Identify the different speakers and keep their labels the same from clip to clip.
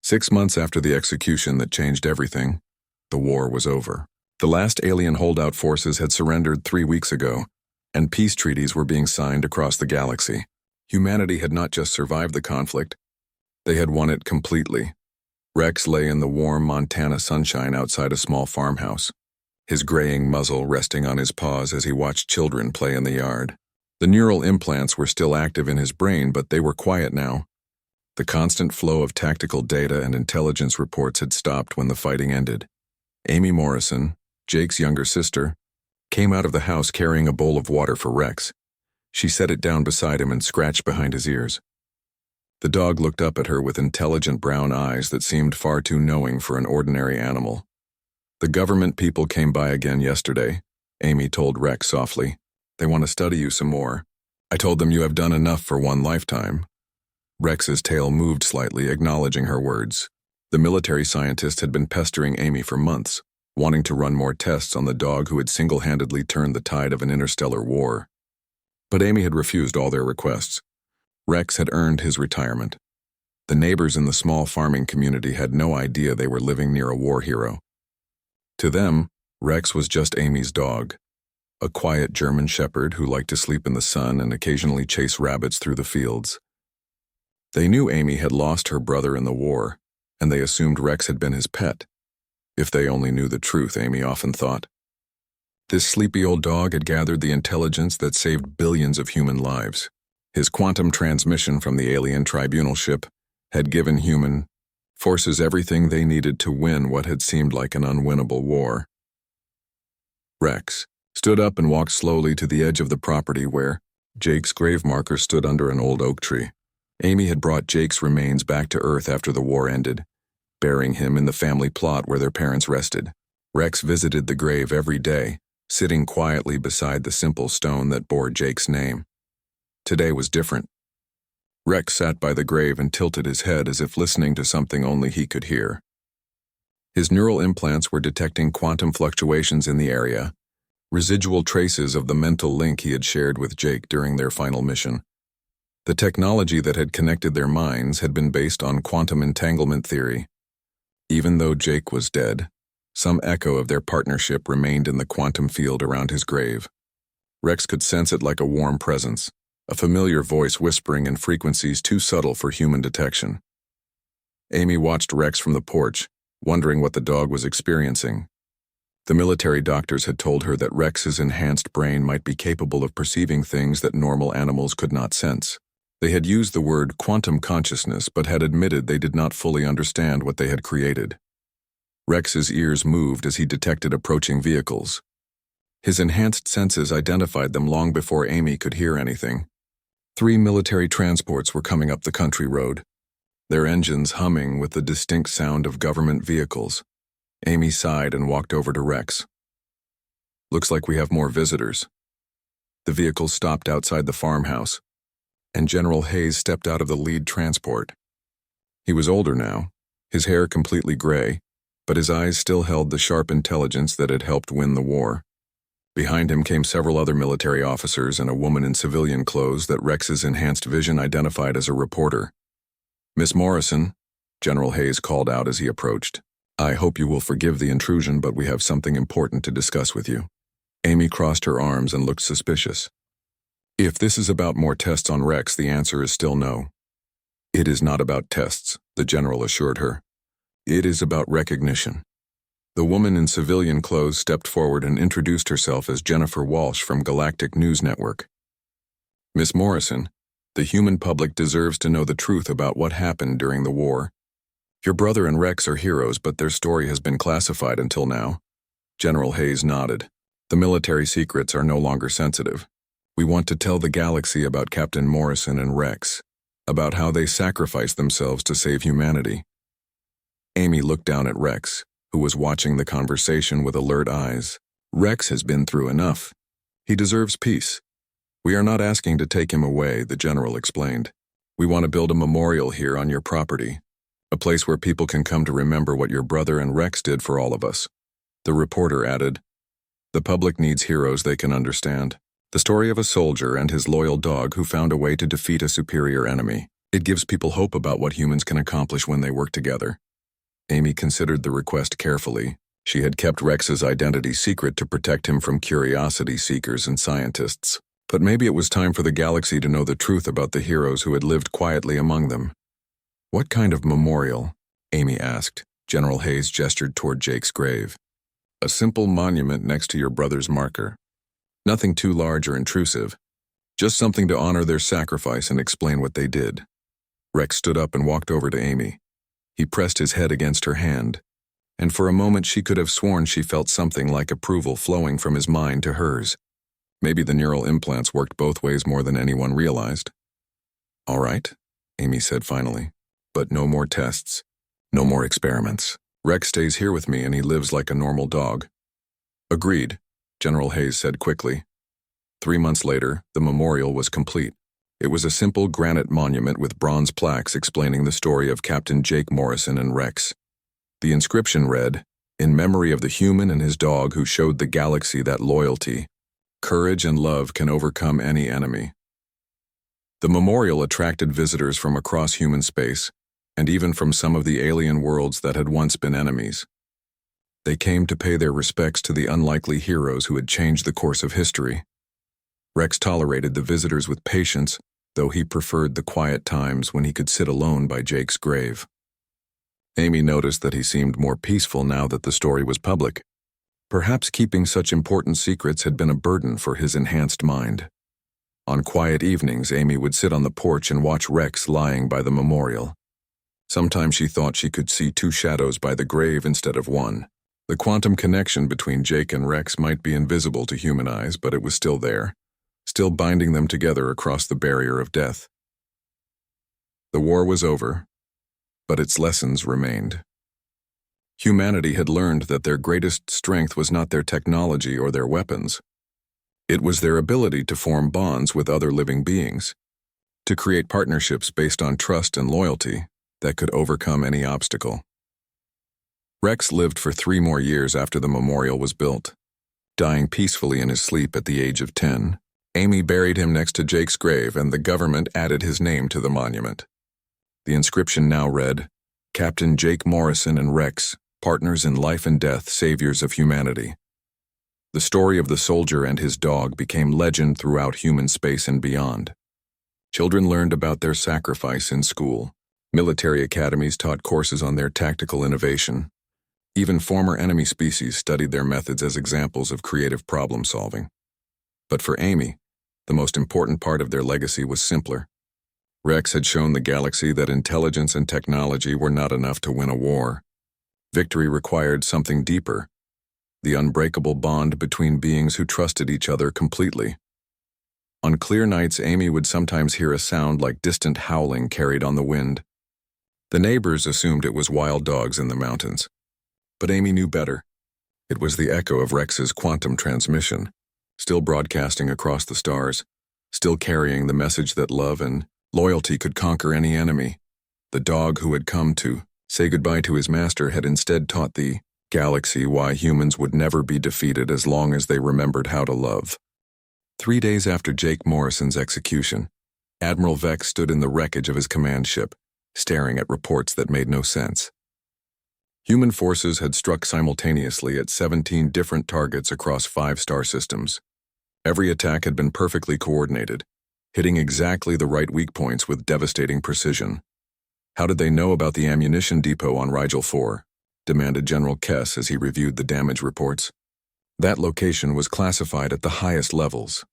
Speaker 1: 6 months after the execution that changed everything, the war was over. The last alien holdout forces had surrendered 3 weeks ago, and peace treaties were being signed across the galaxy. Humanity had not just survived the conflict, they had won it completely. Rex lay in the warm Montana sunshine outside a small farmhouse, his graying muzzle resting on his paws as he watched children play in the yard. The neural implants were still active in his brain, but they were quiet now. The constant flow of tactical data and intelligence reports had stopped when the fighting ended. Amy Morrison, Jake's younger sister, came out of the house carrying a bowl of water for Rex. She set it down beside him and scratched behind his ears. The dog looked up at her with intelligent brown eyes that seemed far too knowing for an ordinary animal. "The government people came by again yesterday," Amy told Rex softly. "They want to study you some more. I told them you have done enough for one lifetime." Rex's tail moved slightly, acknowledging her words. The military scientist had been pestering Amy for months, wanting to run more tests on the dog who had single-handedly turned the tide of an interstellar war. But Amy had refused all their requests. Rex had earned his retirement. The neighbors in the small farming community had no idea they were living near a war hero. To them, Rex was just Amy's dog, a quiet German shepherd who liked to sleep in the sun and occasionally chase rabbits through the fields. They knew Amy had lost her brother in the war, and they assumed Rex had been his pet. If they only knew the truth, Amy often thought. This sleepy old dog had gathered the intelligence that saved billions of human lives. His quantum transmission from the alien tribunal ship had given human forces everything they needed to win what had seemed like an unwinnable war. Rex stood up and walked slowly to the edge of the property where Jake's grave marker stood under an old oak tree. Amy had brought Jake's remains back to Earth after the war ended, burying him in the family plot where their parents rested. Rex visited the grave every day, sitting quietly beside the simple stone that bore Jake's name. Today was different. Rex sat by the grave and tilted his head as if listening to something only he could hear. His neural implants were detecting quantum fluctuations in the area, residual traces of the mental link he had shared with Jake during their final mission. The technology that had connected their minds had been based on quantum entanglement theory. Even though Jake was dead, some echo of their partnership remained in the quantum field around his grave. Rex could sense it like a warm presence, a familiar voice whispering in frequencies too subtle for human detection. Amy watched Rex from the porch, wondering what the dog was experiencing. The military doctors had told her that Rex's enhanced brain might be capable of perceiving things that normal animals could not sense. They had used the word quantum consciousness but had admitted they did not fully understand what they had created. Rex's ears moved as he detected approaching vehicles. His enhanced senses identified them long before Amy could hear anything. 3 military transports were coming up the country road, their engines humming with the distinct sound of government vehicles. Amy sighed and walked over to Rex. "Looks like we have more visitors." The vehicles stopped outside the farmhouse, and General Hayes stepped out of the lead transport. He was older now, his hair completely gray, but his eyes still held the sharp intelligence that had helped win the war. Behind him came several other military officers and a woman in civilian clothes that Rex's enhanced vision identified as a reporter. "Miss Morrison," General Hayes called out as he approached. "I hope you will forgive the intrusion, but we have something important to discuss with you." Amy crossed her arms and looked suspicious. If this is about more tests on Rex, the answer is still no. "It is not about tests," the general assured her. "It is about recognition." The woman in civilian clothes stepped forward and introduced herself as Jennifer Walsh from Galactic News Network. "Miss Morrison, the human public deserves to know the truth about what happened during the war. Your brother and Rex are heroes, but their story has been classified until now." General Hayes nodded. "The military secrets are no longer sensitive. We want to tell the galaxy about Captain Morrison and Rex, about how they sacrificed themselves to save humanity." Amy looked down at Rex, who was watching the conversation with alert eyes. "Rex has been through enough. He deserves peace. We are not asking to take him away," the general explained. "We want to build a memorial here on your property, a place where people can come to remember what your brother and Rex did for all of us." The reporter added, "The public needs heroes they can understand. The story of a soldier and his loyal dog who found a way to defeat a superior enemy. It gives people hope about what humans can accomplish when they work together. Amy considered the request carefully. She had kept Rex's identity secret to protect him from curiosity seekers and scientists. But maybe it was time for the galaxy to know the truth about the heroes who had lived quietly among them. "What kind of memorial?" Amy asked. General Hayes gestured toward Jake's grave. "A simple monument next to your brother's marker. Nothing too large or intrusive. Just something to honor their sacrifice and explain what they did." Rex stood up and walked over to Amy. He pressed his head against her hand, and for a moment she could have sworn she felt something like approval flowing from his mind to hers. Maybe the neural implants worked both ways more than anyone realized. "All right," Amy said finally, "but no more tests. No more experiments. Rex stays here with me and he lives like a normal dog." "Agreed," General Hayes said quickly. 3 months later, the memorial was complete. It was a simple granite monument with bronze plaques explaining the story of Captain Jake Morrison and Rex. The inscription read, "In memory of the human and his dog who showed the galaxy that loyalty, courage and love can overcome any enemy." The memorial attracted visitors from across human space, and even from some of the alien worlds that had once been enemies. They came to pay their respects to the unlikely heroes who had changed the course of history. Rex tolerated the visitors with patience, though he preferred the quiet times when he could sit alone by Jake's grave. Amy noticed that he seemed more peaceful now that the story was public. Perhaps keeping such important secrets had been a burden for his enhanced mind. On quiet evenings, Amy would sit on the porch and watch Rex lying by the memorial. Sometimes she thought she could see 2 shadows by the grave instead of 1. The quantum connection between Jake and Rex might be invisible to human eyes, but it was still there, still binding them together across the barrier of death. The war was over, but its lessons remained. Humanity had learned that their greatest strength was not their technology or their weapons. It was their ability to form bonds with other living beings, to create partnerships based on trust and loyalty that could overcome any obstacle. Rex lived for 3 more years after the memorial was built. Dying peacefully in his sleep at the age of 10, Amy buried him next to Jake's grave and the government added his name to the monument. The inscription now read, "Captain Jake Morrison and Rex, partners in life and death, saviors of humanity." The story of the soldier and his dog became legend throughout human space and beyond. Children learned about their sacrifice in school. Military academies taught courses on their tactical innovation. Even former enemy species studied their methods as examples of creative problem solving. But for Amy, the most important part of their legacy was simpler. Rex had shown the galaxy that intelligence and technology were not enough to win a war. Victory required something deeper, the unbreakable bond between beings who trusted each other completely. On clear nights, Amy would sometimes hear a sound like distant howling carried on the wind. The neighbors assumed it was wild dogs in the mountains. But Amy knew better. It was the echo of Rex's quantum transmission, still broadcasting across the stars, still carrying the message that love and loyalty could conquer any enemy. The dog who had come to say goodbye to his master had instead taught the galaxy why humans would never be defeated as long as they remembered how to love. 3 days after Jake Morrison's execution, Admiral Vex stood in the wreckage of his command ship, staring at reports that made no sense. Human forces had struck simultaneously at 17 different targets across 5 star systems. Every attack had been perfectly coordinated, hitting exactly the right weak points with devastating precision. "How did they know about the ammunition depot on Rigel 4? Demanded General Kess as he reviewed the damage reports. That location was classified at the highest levels.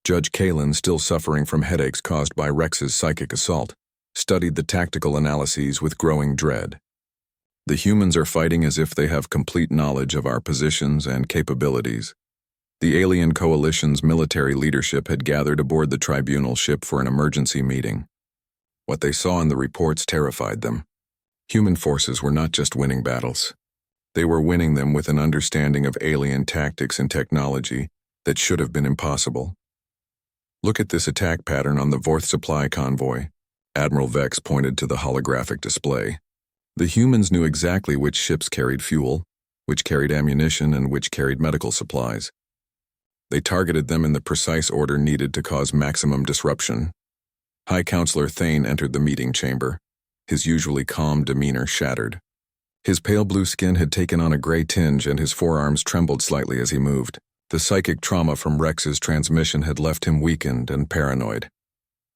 Speaker 1: Judge Kalen, still suffering from headaches caused by Rex's psychic assault, studied the tactical analyses with growing dread. "The humans are fighting as if they have complete knowledge of our positions and capabilities." The alien coalition's military leadership had gathered aboard the tribunal ship for an emergency meeting. What they saw in the reports terrified them. Human forces were not just winning battles. They were winning them with an understanding of alien tactics and technology that should have been impossible. "Look at this attack pattern on the Vorth supply convoy." Admiral Vex pointed to the holographic display. The humans knew exactly which ships carried fuel, which carried ammunition, and which carried medical supplies. They targeted them in the precise order needed to cause maximum disruption. High Counselor Thane entered the meeting chamber, his usually calm demeanor shattered. His pale blue skin had taken on a gray tinge and his forearms trembled slightly as he moved. The psychic trauma from Rex's transmission had left him weakened and paranoid.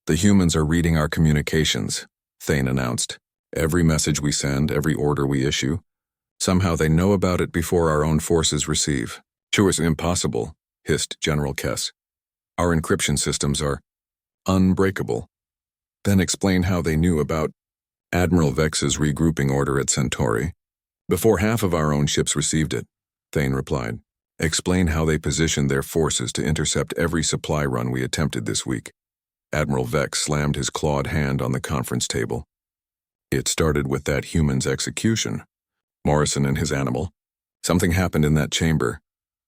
Speaker 1: "The humans are reading our communications," Thane announced. "Every message we send, every order we issue. Somehow they know about it before our own forces receive." "Sure, it's impossible," hissed General Kess. "Our encryption systems are unbreakable." "Then explain how they knew about Admiral Vex's regrouping order at Centauri." "Before half of our own ships received it," Thane replied. "Explain how they positioned their forces to intercept every supply run we attempted this week." Admiral Vex slammed his clawed hand on the conference table. "It started with that human's execution. Morrison and his animal. Something happened in that chamber."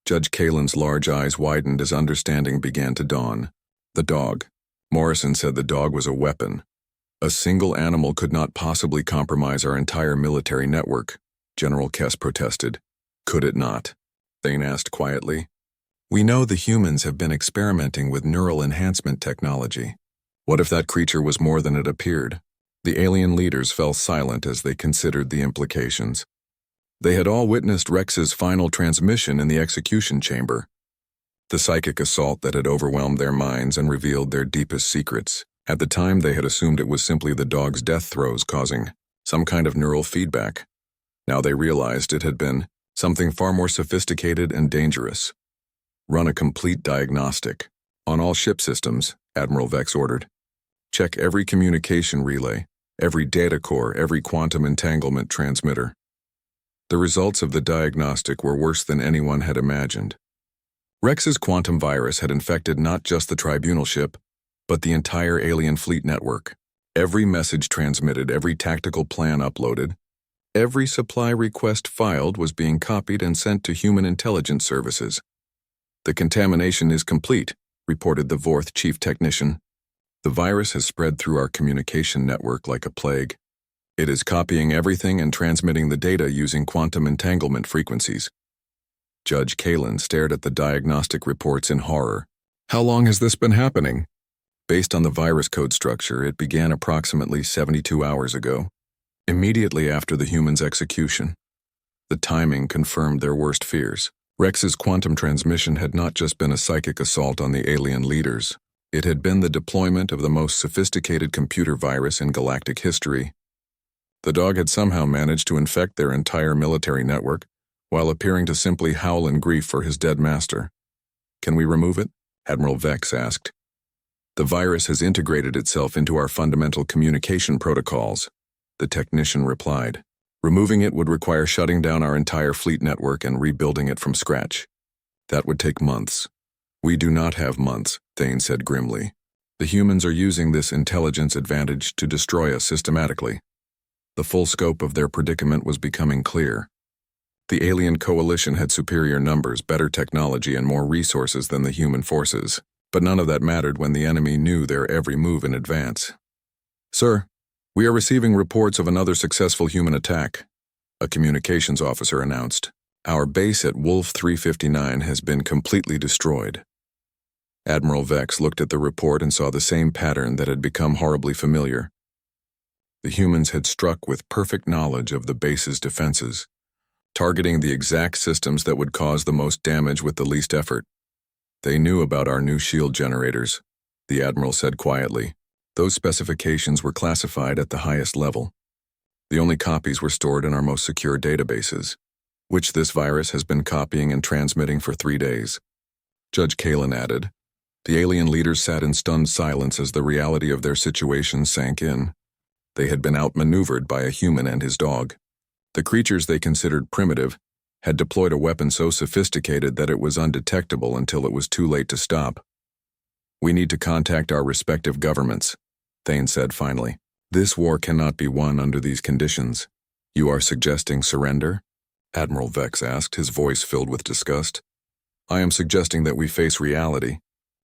Speaker 1: Judge Kalen's large eyes widened as understanding began to dawn. "The dog. Morrison said the dog was a weapon. A single animal could not possibly compromise our entire military network," General Kess protested. "Could it not?" Thane asked quietly. "We know the humans have been experimenting with neural enhancement technology. What if that creature was more than it appeared?" The alien leaders fell silent as they considered the implications. They had all witnessed Rex's final transmission in the execution chamber, the psychic assault that had overwhelmed their minds and revealed their deepest secrets. At the time, they had assumed it was simply the dog's death throes causing some kind of neural feedback. Now they realized it had been something far more sophisticated and dangerous. "Run a complete diagnostic on all ship systems," Admiral Vex ordered. "Check every communication relay, every data core, every quantum entanglement transmitter." The results of the diagnostic were worse than anyone had imagined. Rex's quantum virus had infected not just the tribunal ship, but the entire alien fleet network. Every message transmitted, every tactical plan uploaded, every supply request filed was being copied and sent to human intelligence services. "The contamination is complete," reported the Vorth chief technician. "The virus has spread through our communication network like a plague. It is copying everything and transmitting the data using quantum entanglement frequencies." Judge Kalen stared at the diagnostic reports in horror. "How long has this been happening?" "Based on the virus code structure, it began approximately 72 hours ago, immediately after the human's execution." The timing confirmed their worst fears. Rex's quantum transmission had not just been a psychic assault on the alien leaders. It had been the deployment of the most sophisticated computer virus in galactic history. The dog had somehow managed to infect their entire military network, while appearing to simply howl in grief for his dead master. "Can we remove it?" Admiral Vex asked. "The virus has integrated itself into our fundamental communication protocols," the technician replied. "Removing it would require shutting down our entire fleet network and rebuilding it from scratch. That would take months." "We do not have months," Thane said grimly. "The humans are using this intelligence advantage to destroy us systematically." The full scope of their predicament was becoming clear. The alien coalition had superior numbers, better technology, and more resources than the human forces, but none of that mattered when the enemy knew their every move in advance. "Sir, we are receiving reports of another successful human attack," a communications officer announced. "Our base at Wolf 359 has been completely destroyed." Admiral Vex looked at the report and saw the same pattern that had become horribly familiar. The humans had struck with perfect knowledge of the base's defenses, targeting the exact systems that would cause the most damage with the least effort. "They knew about our new shield generators," the Admiral said quietly. "Those specifications were classified at the highest level. The only copies were stored in our most secure databases, which this virus has been copying and transmitting for 3 days." Judge Kalen added. The alien leaders sat in stunned silence as the reality of their situation sank in. They had been outmaneuvered by a human and his dog. The creatures they considered primitive had deployed a weapon so sophisticated that it was undetectable until it was too late to stop. "We need to contact our respective governments," Thane said finally. "This war cannot be won under these conditions." "You are suggesting surrender?" Admiral Vex asked, his voice filled with disgust. "I am suggesting that we face reality.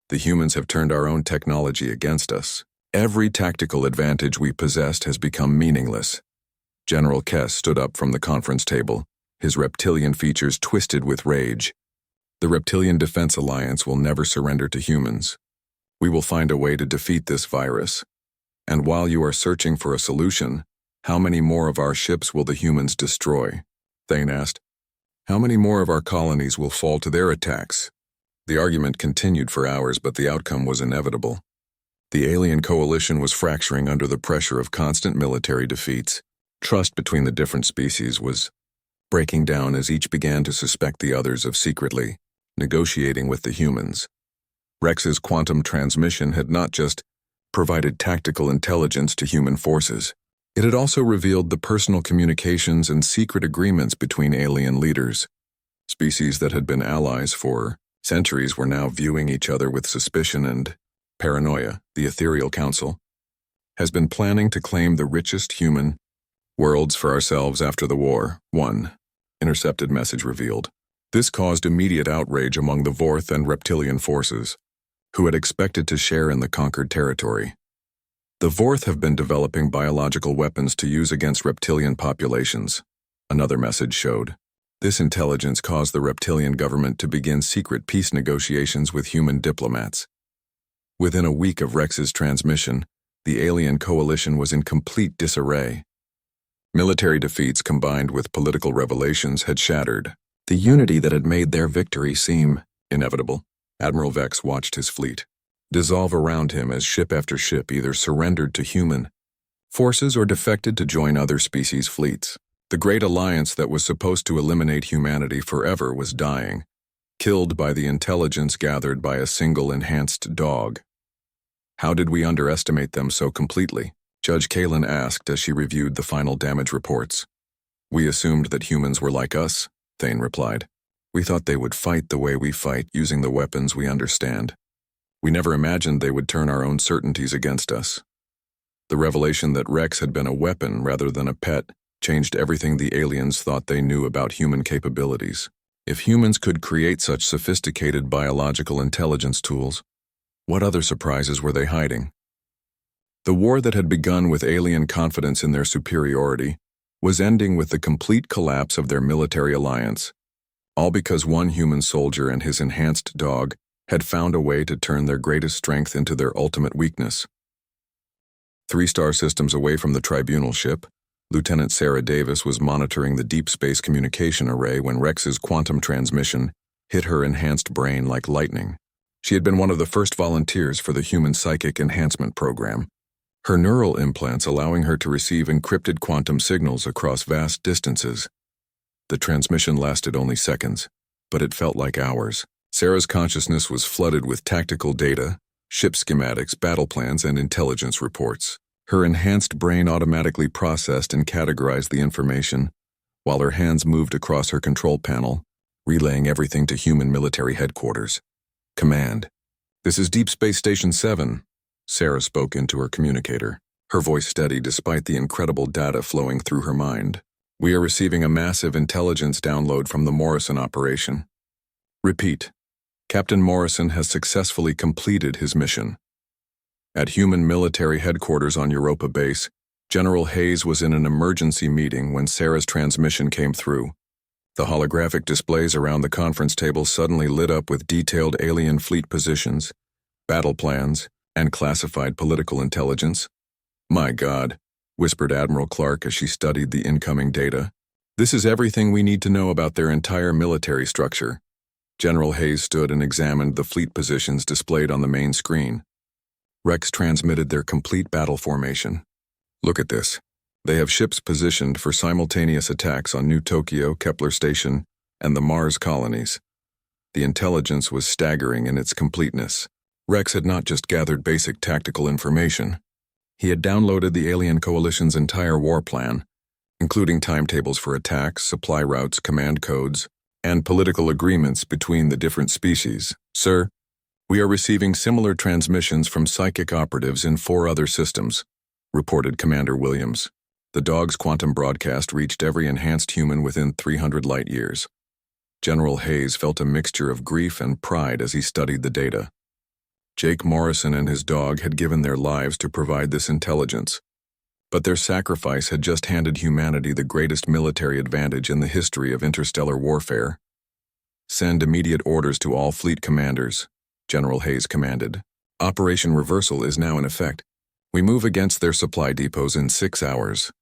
Speaker 1: The humans have turned our own technology against us. Every tactical advantage we possessed has become meaningless." General Kess stood up from the conference table, his reptilian features twisted with rage. "The Reptilian Defense Alliance will never surrender to humans. We will find a way to defeat this virus, And while you are searching for a solution, how many more of our ships will the humans destroy? Thane asked. How many more of our colonies will fall to their attacks? The argument continued for hours, but the outcome was inevitable. The alien coalition was fracturing under the pressure of constant military defeats. Trust between the different species was breaking down as each began to suspect the others of secretly negotiating with the humans. Rex's quantum transmission had not just provided tactical intelligence to human forces. It had also revealed the personal communications and secret agreements between alien leaders. Species that had been allies for centuries were now viewing each other with suspicion and paranoia. The Ethereal Council has been planning to claim the richest human worlds for ourselves after the war. 1. Intercepted message revealed. This caused immediate outrage among the Vorth and reptilian forces, who had expected to share in the conquered territory. The Vorth have been developing biological weapons to use against reptilian populations, another message showed. This intelligence caused the reptilian government to begin secret peace negotiations with human diplomats. Within a week of Rex's transmission, the alien coalition was in complete disarray. Military defeats combined with political revelations had shattered the unity that had made their victory seem inevitable. Admiral Vex watched his fleet dissolve around him as ship after ship either surrendered to human forces or defected to join other species' fleets. The great alliance that was supposed to eliminate humanity forever was dying, killed by the intelligence gathered by a single enhanced dog. How did we underestimate them so completely? Judge Kalen asked as she reviewed the final damage reports. We assumed that humans were like us, Thane replied. We thought they would fight the way we fight, using the weapons we understand. We never imagined they would turn our own certainties against us. The revelation that Rex had been a weapon rather than a pet changed everything the aliens thought they knew about human capabilities. If humans could create such sophisticated biological intelligence tools, what other surprises were they hiding? The war that had begun with alien confidence in their superiority was ending with the complete collapse of their military alliance, all because one human soldier and his enhanced dog had found a way to turn their greatest strength into their ultimate weakness. 3 star systems away from the tribunal ship, Lieutenant Sarah Davis was monitoring the deep space communication array when Rex's quantum transmission hit her enhanced brain like lightning. She had been one of the first volunteers for the Human Psychic Enhancement Program, her neural implants allowing her to receive encrypted quantum signals across vast distances. The transmission lasted only seconds, but it felt like hours. Sarah's consciousness was flooded with tactical data, ship schematics, battle plans, and intelligence reports. Her enhanced brain automatically processed and categorized the information, while her hands moved across her control panel, relaying everything to human military headquarters. Command. This is Deep Space Station 7. Sarah spoke into her communicator, her voice steady despite the incredible data flowing through her mind. We are receiving a massive intelligence download from the Morrison operation. Repeat. Captain Morrison has successfully completed his mission. At human military headquarters on Europa Base, General Hayes was in an emergency meeting when Sarah's transmission came through. The holographic displays around the conference table suddenly lit up with detailed alien fleet positions, battle plans, and classified political intelligence. My God, whispered Admiral Clark as she studied the incoming data. This is everything we need to know about their entire military structure. General Hayes stood and examined the fleet positions displayed on the main screen. Rex transmitted their complete battle formation. Look at this. They have ships positioned for simultaneous attacks on New Tokyo, Kepler Station, and the Mars colonies. The intelligence was staggering in its completeness. Rex had not just gathered basic tactical information. He had downloaded the alien coalition's entire war plan, including timetables for attacks, supply routes, command codes, and political agreements between the different species. Sir, we are receiving similar transmissions from psychic operatives in 4 other systems, reported Commander Williams. The dog's quantum broadcast reached every enhanced human within 300 light-years. General Hayes felt a mixture of grief and pride as he studied the data. Jake Morrison and his dog had given their lives to provide this intelligence, but their sacrifice had just handed humanity the greatest military advantage in the history of interstellar warfare. Send immediate orders to all fleet commanders, General Hayes commanded. Operation Reversal is now in effect. We move against their supply depots in 6 hours.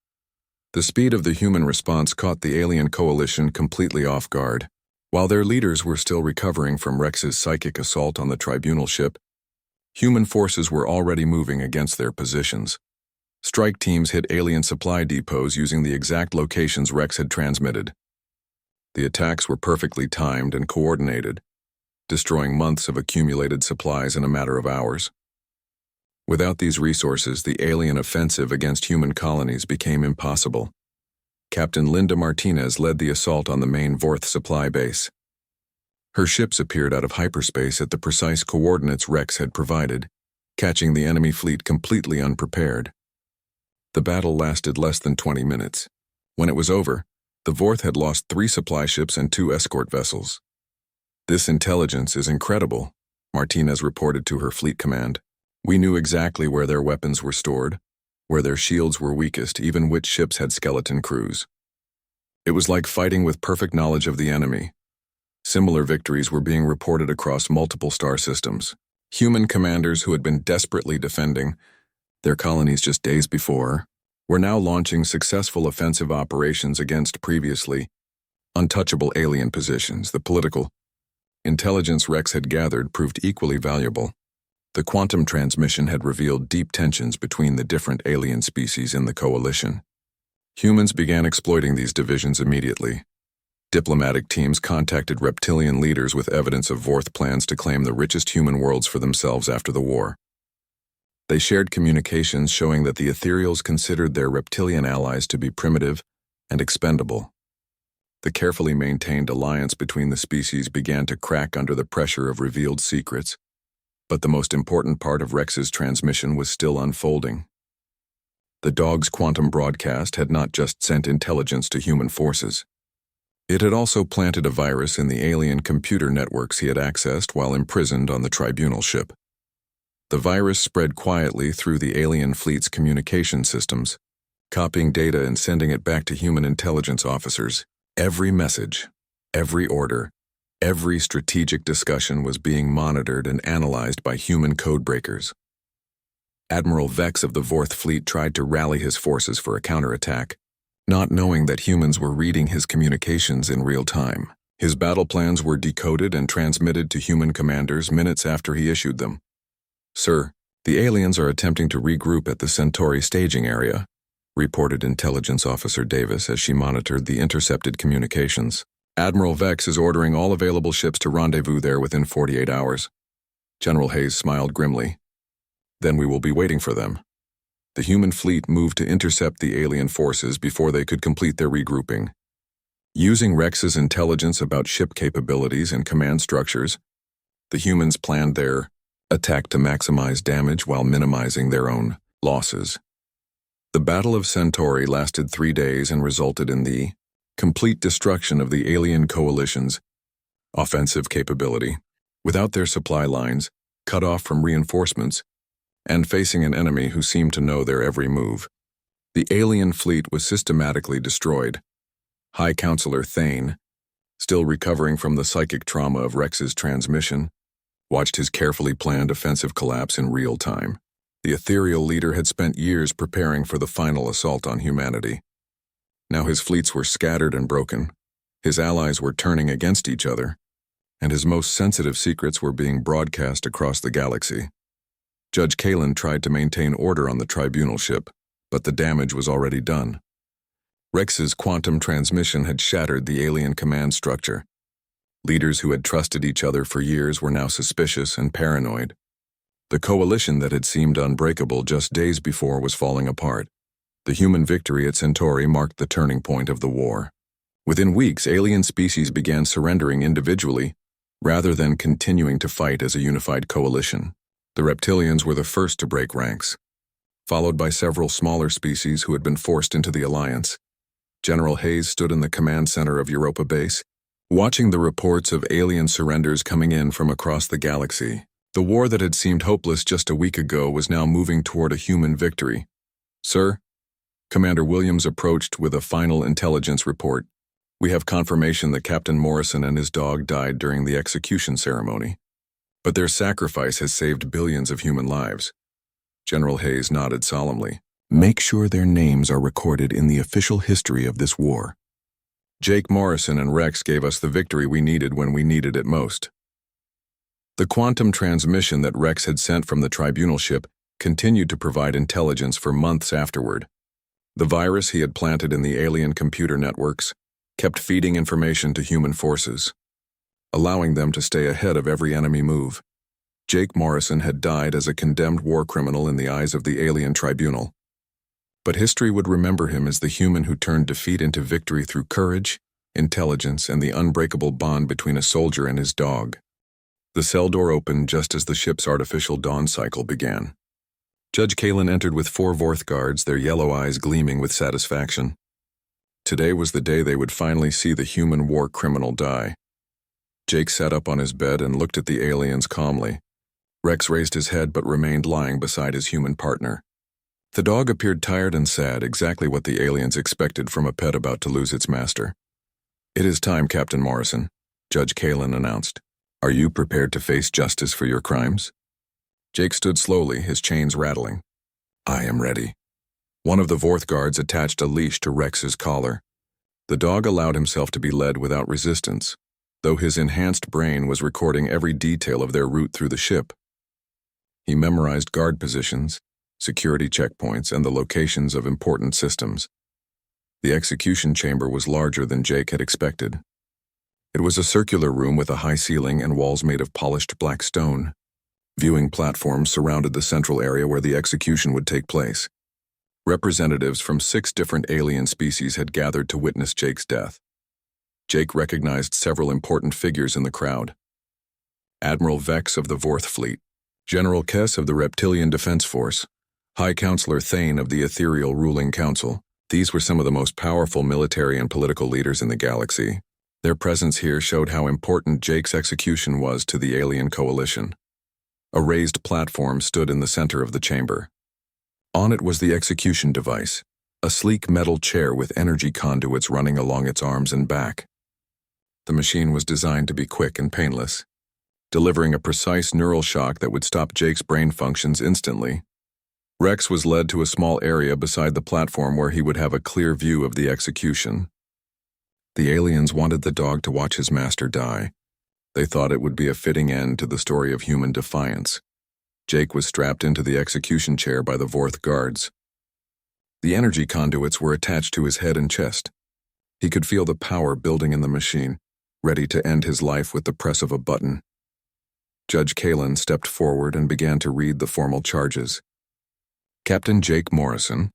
Speaker 1: The speed of the human response caught the alien coalition completely off guard. While their leaders were still recovering from Rex's psychic assault on the tribunal ship, human forces were already moving against their positions. Strike teams hit alien supply depots using the exact locations Rex had transmitted. The attacks were perfectly timed and coordinated, destroying months of accumulated supplies in a matter of hours. Without these resources, the alien offensive against human colonies became impossible. Captain Linda Martinez led the assault on the main Vorth supply base. Her ships appeared out of hyperspace at the precise coordinates Rex had provided, catching the enemy fleet completely unprepared. The battle lasted less than 20 minutes. When it was over, the Vorth had lost 3 supply ships and 2 escort vessels. "This intelligence is incredible," Martinez reported to her fleet command. "We knew exactly where their weapons were stored, where their shields were weakest, even which ships had skeleton crews. It was like fighting with perfect knowledge of the enemy." Similar victories were being reported across multiple star systems. Human commanders who had been desperately defending their colonies just days before were now launching successful offensive operations against previously untouchable alien positions. The political intelligence Rex had gathered proved equally valuable. The quantum transmission had revealed deep tensions between the different alien species in the coalition. Humans began exploiting these divisions immediately. Diplomatic teams contacted reptilian leaders with evidence of Vorth plans to claim the richest human worlds for themselves after the war. They shared communications showing that the ethereals considered their reptilian allies to be primitive and expendable. The carefully maintained alliance between the species began to crack under the pressure of revealed secrets, but the most important part of Rex's transmission was still unfolding. The dog's quantum broadcast had not just sent intelligence to human forces. It had also planted a virus in the alien computer networks he had accessed while imprisoned on the tribunal ship. The virus spread quietly through the alien fleet's communication systems, copying data and sending it back to human intelligence officers. Every message, every order, every strategic discussion was being monitored and analyzed by human codebreakers. Admiral Vex of the Vorth fleet tried to rally his forces for a counterattack, not knowing that humans were reading his communications in real time. His battle plans were decoded and transmitted to human commanders minutes after he issued them. "Sir, the aliens are attempting to regroup at the Centauri staging area," reported Intelligence Officer Davis as she monitored the intercepted communications. "Admiral Vex is ordering all available ships to rendezvous there within 48 hours. General Hayes smiled grimly. "Then we will be waiting for them." The human fleet moved to intercept the alien forces before they could complete their regrouping. Using Rex's intelligence about ship capabilities and command structures, the humans planned their attack to maximize damage while minimizing their own losses. The Battle of Centauri lasted 3 days and resulted in the complete destruction of the alien coalition's offensive capability. Without their supply lines, cut off from reinforcements, and facing an enemy who seemed to know their every move, the alien fleet was systematically destroyed. High Counselor Thane, still recovering from the psychic trauma of Rex's transmission, watched his carefully planned offensive collapse in real time. The ethereal leader had spent years preparing for the final assault on humanity. Now his fleets were scattered and broken, his allies were turning against each other, and his most sensitive secrets were being broadcast across the galaxy. Judge Kalen tried to maintain order on the tribunal ship, but the damage was already done. Rex's quantum transmission had shattered the alien command structure. Leaders who had trusted each other for years were now suspicious and paranoid. The coalition that had seemed unbreakable just days before was falling apart. The human victory at Centauri marked the turning point of the war. Within weeks, alien species began surrendering individually rather than continuing to fight as a unified coalition. The reptilians were the first to break ranks, followed by several smaller species who had been forced into the alliance. General Hayes stood in the command center of Europa Base, watching the reports of alien surrenders coming in from across the galaxy. The war that had seemed hopeless just a week ago was now moving toward a human victory. "Sir," Commander Williams approached with a final intelligence report. "We have confirmation that Captain Morrison and his dog died during the execution ceremony. But their sacrifice has saved billions of human lives. General Hayes nodded solemnly. Make sure their names are recorded in the official history of this war. Jake Morrison and Rex gave us the victory we needed when we needed it most. The quantum transmission that Rex had sent from the tribunal ship continued to provide intelligence for months afterward. The virus he had planted in the alien computer networks kept feeding information to human forces, allowing them to stay ahead of every enemy move. Jake Morrison had died as a condemned war criminal in the eyes of the alien tribunal. But history would remember him as the human who turned defeat into victory through courage, intelligence, and the unbreakable bond between a soldier and his dog. The cell door opened just as the ship's artificial dawn cycle began. Judge Kalen entered with 4 Vorth guards, their yellow eyes gleaming with satisfaction. Today was the day they would finally see the human war criminal die. Jake sat up on his bed and looked at the aliens calmly. Rex raised his head but remained lying beside his human partner. The dog appeared tired and sad, exactly what the aliens expected from a pet about to lose its master. It is time, Captain Morrison, Judge Kalen announced. Are you prepared to face justice for your crimes? Jake stood slowly, his chains rattling. I am ready. One of the Vorth guards attached a leash to Rex's collar. The dog allowed himself to be led without resistance, though his enhanced brain was recording every detail of their route through the ship. He memorized guard positions, security checkpoints, and the locations of important systems. The execution chamber was larger than Jake had expected. It was a circular room with a high ceiling and walls made of polished black stone. Viewing platforms surrounded the central area where the execution would take place. Representatives from 6 different alien species had gathered to witness Jake's death. Jake recognized several important figures in the crowd. Admiral Vex of the Vorth Fleet, General Kess of the Reptilian Defense Force, High Counselor Thane of the Ethereal Ruling Council. These were some of the most powerful military and political leaders in the galaxy. Their presence here showed how important Jake's execution was to the alien coalition. A raised platform stood in the center of the chamber. On it was the execution device, a sleek metal chair with energy conduits running along its arms and back. The machine was designed to be quick and painless, delivering a precise neural shock that would stop Jake's brain functions instantly. Rex was led to a small area beside the platform where he would have a clear view of the execution. The aliens wanted the dog to watch his master die. They thought it would be a fitting end to the story of human defiance. Jake was strapped into the execution chair by the Vorth guards. The energy conduits were attached to his head and chest. He could feel the power building in the machine, ready to end his life with the press of a button. Judge Kalen stepped forward and began to read the formal charges. Captain Jake Morrison,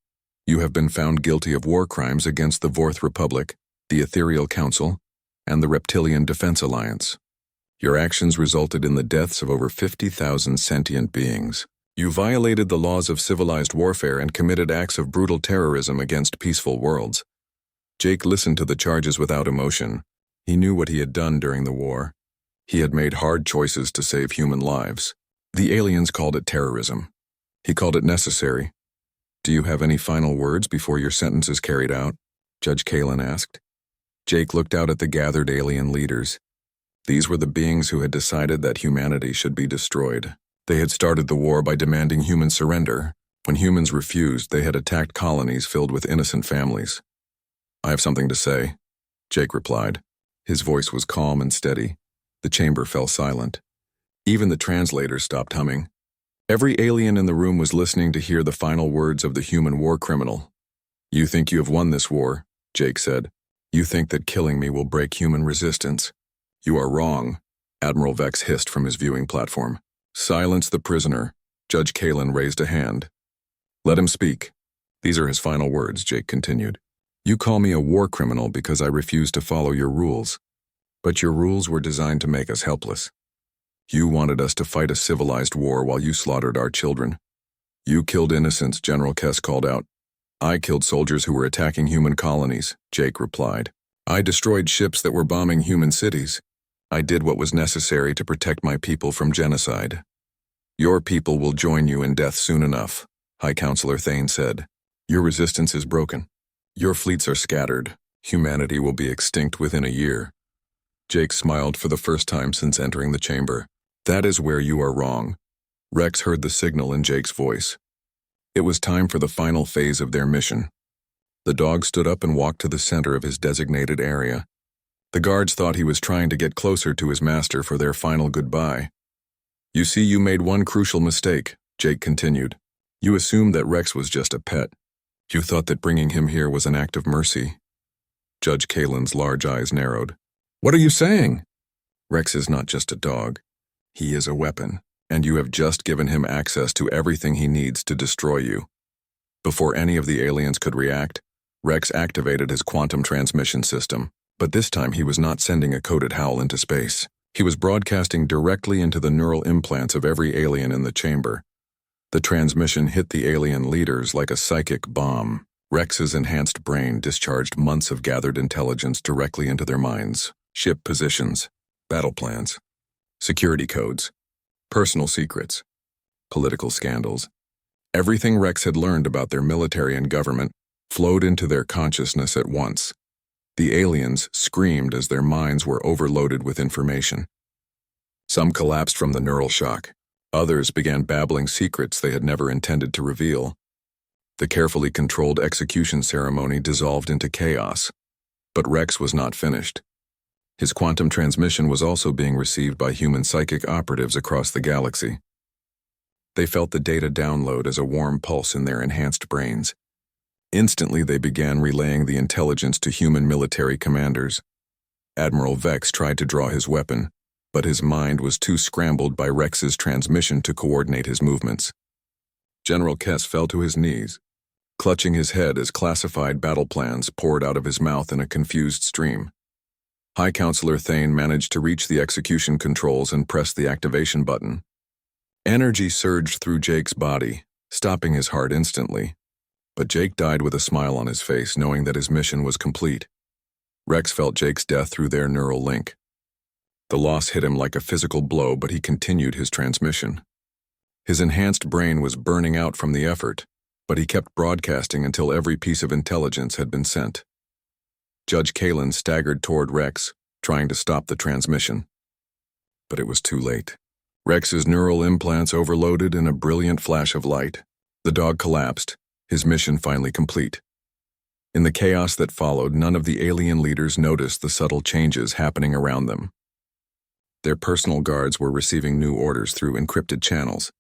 Speaker 1: you have been found guilty of war crimes against the Vorth Republic, the Ethereal Council, and the Reptilian Defense Alliance. Your actions resulted in the deaths of over 50,000 sentient beings. You violated the laws of civilized warfare and committed acts of brutal terrorism against peaceful worlds. Jake listened to the charges without emotion. He knew what he had done during the war. He had made hard choices to save human lives. The aliens called it terrorism. He called it necessary. Do you have any final words before your sentence is carried out? Judge Kalen asked. Jake looked out at the gathered alien leaders. These were the beings who had decided that humanity should be destroyed. They had started the war by demanding human surrender. When humans refused, they had attacked colonies filled with innocent families. I have something to say, Jake replied. His voice was calm and steady. The chamber fell silent. Even the translator stopped humming. Every alien in the room was listening to hear the final words of the human war criminal. You think you have won this war, Jake said. You think that killing me will break human resistance. You are wrong, Admiral Vex hissed from his viewing platform. Silence the prisoner. Judge Kalen raised a hand. Let him speak. These are his final words, Jake continued. You call me a war criminal because I refuse to follow your rules. But your rules were designed to make us helpless. You wanted us to fight a civilized war while you slaughtered our children. You killed innocents, General Kess called out. I killed soldiers who were attacking human colonies, Jake replied. I destroyed ships that were bombing human cities. I did what was necessary to protect my people from genocide. Your people will join you in death soon enough, High Counselor Thane said. Your resistance is broken. Your fleets are scattered. Humanity will be extinct within a year. Jake smiled for the first time since entering the chamber. That is where you are wrong. Rex heard the signal in Jake's voice. It was time for the final phase of their mission. The dog stood up and walked to the center of his designated area. The guards thought he was trying to get closer to his master for their final goodbye. "You see, you made one crucial mistake," Jake continued. "You assumed that Rex was just a pet. You thought that bringing him here was an act of mercy." Judge Kalen's large eyes narrowed. "What are you saying?" "Rex is not just a dog. He is a weapon, and you have just given him access to everything he needs to destroy you." Before any of the aliens could react, Rex activated his quantum transmission system, but this time he was not sending a coded howl into space. He was broadcasting directly into the neural implants of every alien in the chamber. The transmission hit the alien leaders like a psychic bomb. Rex's enhanced brain discharged months of gathered intelligence directly into their minds. Ship positions, battle plans, security codes, personal secrets, political scandals. Everything Rex had learned about their military and government flowed into their consciousness at once. The aliens screamed as their minds were overloaded with information. Some collapsed from the neural shock. Others began babbling secrets they had never intended to reveal. The carefully controlled execution ceremony dissolved into chaos. But Rex was not finished. His quantum transmission was also being received by human psychic operatives across the galaxy. They felt the data download as a warm pulse in their enhanced brains. Instantly, they began relaying the intelligence to human military commanders. Admiral Vex tried to draw his weapon, but his mind was too scrambled by Rex's transmission to coordinate his movements. General Kess fell to his knees, clutching his head as classified battle plans poured out of his mouth in a confused stream. High Counselor Thane managed to reach the execution controls and press the activation button. Energy surged through Jake's body, stopping his heart instantly. But Jake died with a smile on his face, knowing that his mission was complete. Rex felt Jake's death through their neural link. The loss hit him like a physical blow, but he continued his transmission. His enhanced brain was burning out from the effort, but he kept broadcasting until every piece of intelligence had been sent. Judge Kalen staggered toward Rex, trying to stop the transmission. But it was too late. Rex's neural implants overloaded in a brilliant flash of light. The dog collapsed, his mission finally complete. In the chaos that followed, none of the alien leaders noticed the subtle changes happening around them. Their personal guards were receiving new orders through encrypted channels.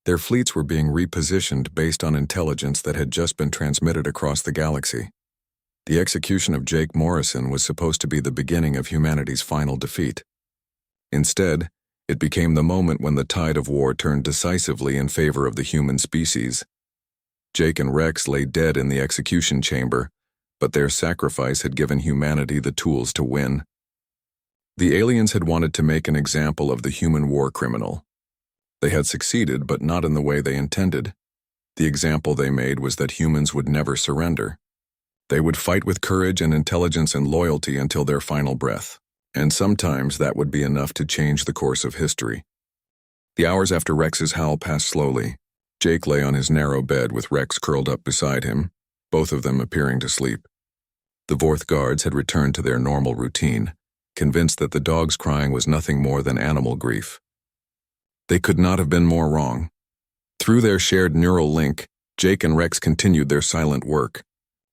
Speaker 1: Their fleets were being repositioned based on intelligence that had just been transmitted across the galaxy. The execution of Jake Morrison was supposed to be the beginning of humanity's final defeat. Instead, it became the moment when the tide of war turned decisively in favor of the human species. Jake and Rex lay dead in the execution chamber, but their sacrifice had given humanity the tools to win. The aliens had wanted to make an example of the human war criminal. They had succeeded, but not in the way they intended. The example they made was that humans would never surrender. They would fight with courage and intelligence and loyalty until their final breath, and sometimes that would be enough to change the course of history. The hours after Rex's howl passed slowly. Jake lay on his narrow bed with Rex curled up beside him, both of them appearing to sleep. The Vorth guards had returned to their normal routine, convinced that the dog's crying was nothing more than animal grief. They could not have been more wrong. Through their shared neural link, Jake and Rex continued their silent work.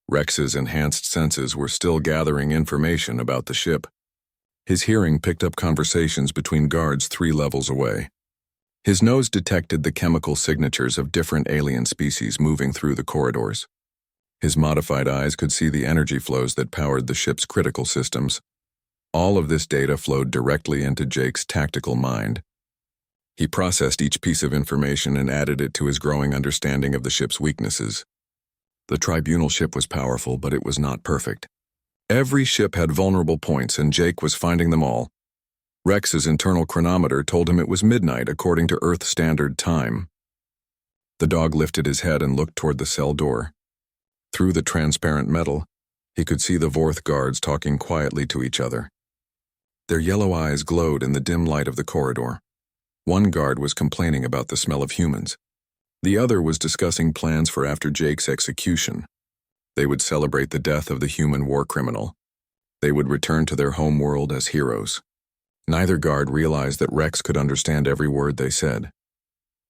Speaker 1: Rex's enhanced senses were still gathering information about the ship. His hearing picked up conversations between guards 3 levels away. His nose detected the chemical signatures of different alien species moving through the corridors. His modified eyes could see the energy flows that powered the ship's critical systems. All of this data flowed directly into Jake's tactical mind. He processed each piece of information and added it to his growing understanding of the ship's weaknesses. The tribunal ship was powerful, but it was not perfect. Every ship had vulnerable points, and Jake was finding them all. Rex's internal chronometer told him it was midnight according to Earth Standard Time. The dog lifted his head and looked toward the cell door. Through the transparent metal, he could see the Vorth guards talking quietly to each other. Their yellow eyes glowed in the dim light of the corridor. One guard was complaining about the smell of humans. The other was discussing plans for after Jake's execution. They would celebrate the death of the human war criminal. They would return to their home world as heroes. Neither guard realized that Rex could understand every word they said.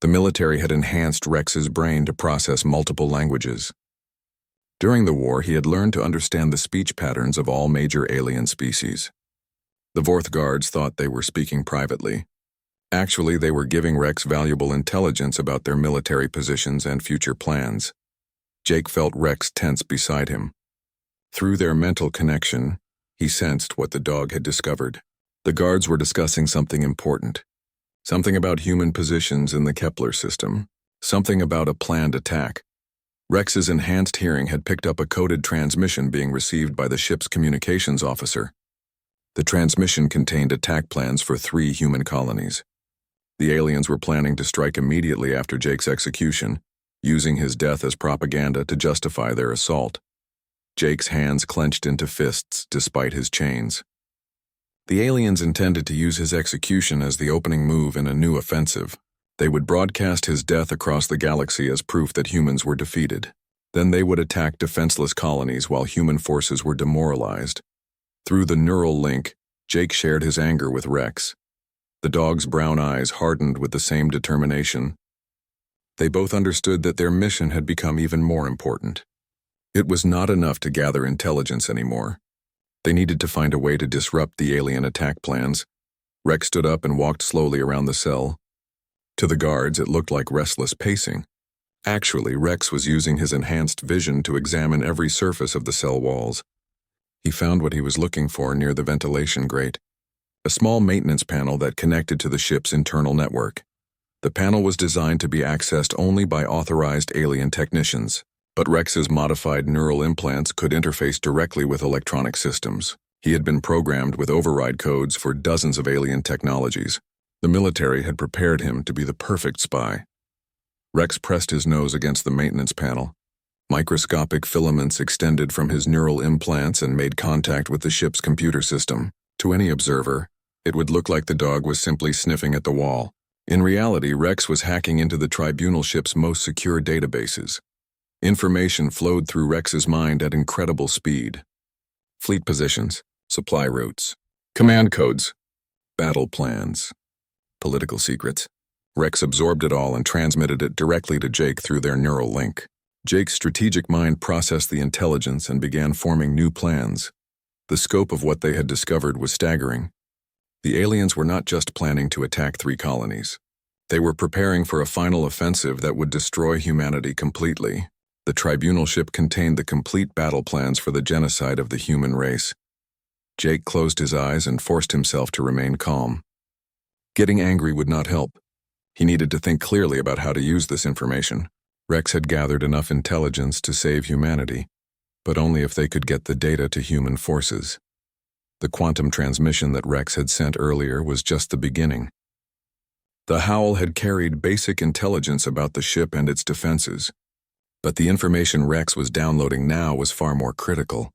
Speaker 1: The military had enhanced Rex's brain to process multiple languages. During the war, he had learned to understand the speech patterns of all major alien species. The Vorth guards thought they were speaking privately. Actually, they were giving Rex valuable intelligence about their military positions and future plans. Jake felt Rex tense beside him. Through their mental connection, he sensed what the dog had discovered. The guards were discussing something important. Something about human positions in the Kepler system. Something about a planned attack. Rex's enhanced hearing had picked up a coded transmission being received by the ship's communications officer. The transmission contained attack plans for 3 human colonies. The aliens were planning to strike immediately after Jake's execution, using his death as propaganda to justify their assault. Jake's hands clenched into fists despite his chains. The aliens intended to use his execution as the opening move in a new offensive. They would broadcast his death across the galaxy as proof that humans were defeated. Then they would attack defenseless colonies while human forces were demoralized. Through the neural link, Jake shared his anger with Rex. The dog's brown eyes hardened with the same determination. They both understood that their mission had become even more important. It was not enough to gather intelligence anymore. They needed to find a way to disrupt the alien attack plans. Rex stood up and walked slowly around the cell. To the guards, it looked like restless pacing. Actually, Rex was using his enhanced vision to examine every surface of the cell walls. He found what he was looking for near the ventilation grate, a small maintenance panel that connected to the ship's internal network. The panel was designed to be accessed only by authorized alien technicians, but Rex's modified neural implants could interface directly with electronic systems. He had been programmed with override codes for dozens of alien technologies. The military had prepared him to be the perfect spy. Rex pressed his nose against the maintenance panel. Microscopic filaments extended from his neural implants and made contact with the ship's computer system. To any observer, it would look like the dog was simply sniffing at the wall. In reality, Rex was hacking into the tribunal ship's most secure databases. Information flowed through Rex's mind at incredible speed. Fleet positions, supply routes, command codes, battle plans, political secrets. Rex absorbed it all and transmitted it directly to Jake through their neural link. Jake's strategic mind processed the intelligence and began forming new plans. The scope of what they had discovered was staggering. The aliens were not just planning to attack 3 colonies. They were preparing for a final offensive that would destroy humanity completely. The tribunal ship contained the complete battle plans for the genocide of the human race. Jake closed his eyes and forced himself to remain calm. Getting angry would not help. He needed to think clearly about how to use this information. Rex had gathered enough intelligence to save humanity, but only if they could get the data to human forces. The quantum transmission that Rex had sent earlier was just the beginning. The Howl had carried basic intelligence about the ship and its defenses, but the information Rex was downloading now was far more critical.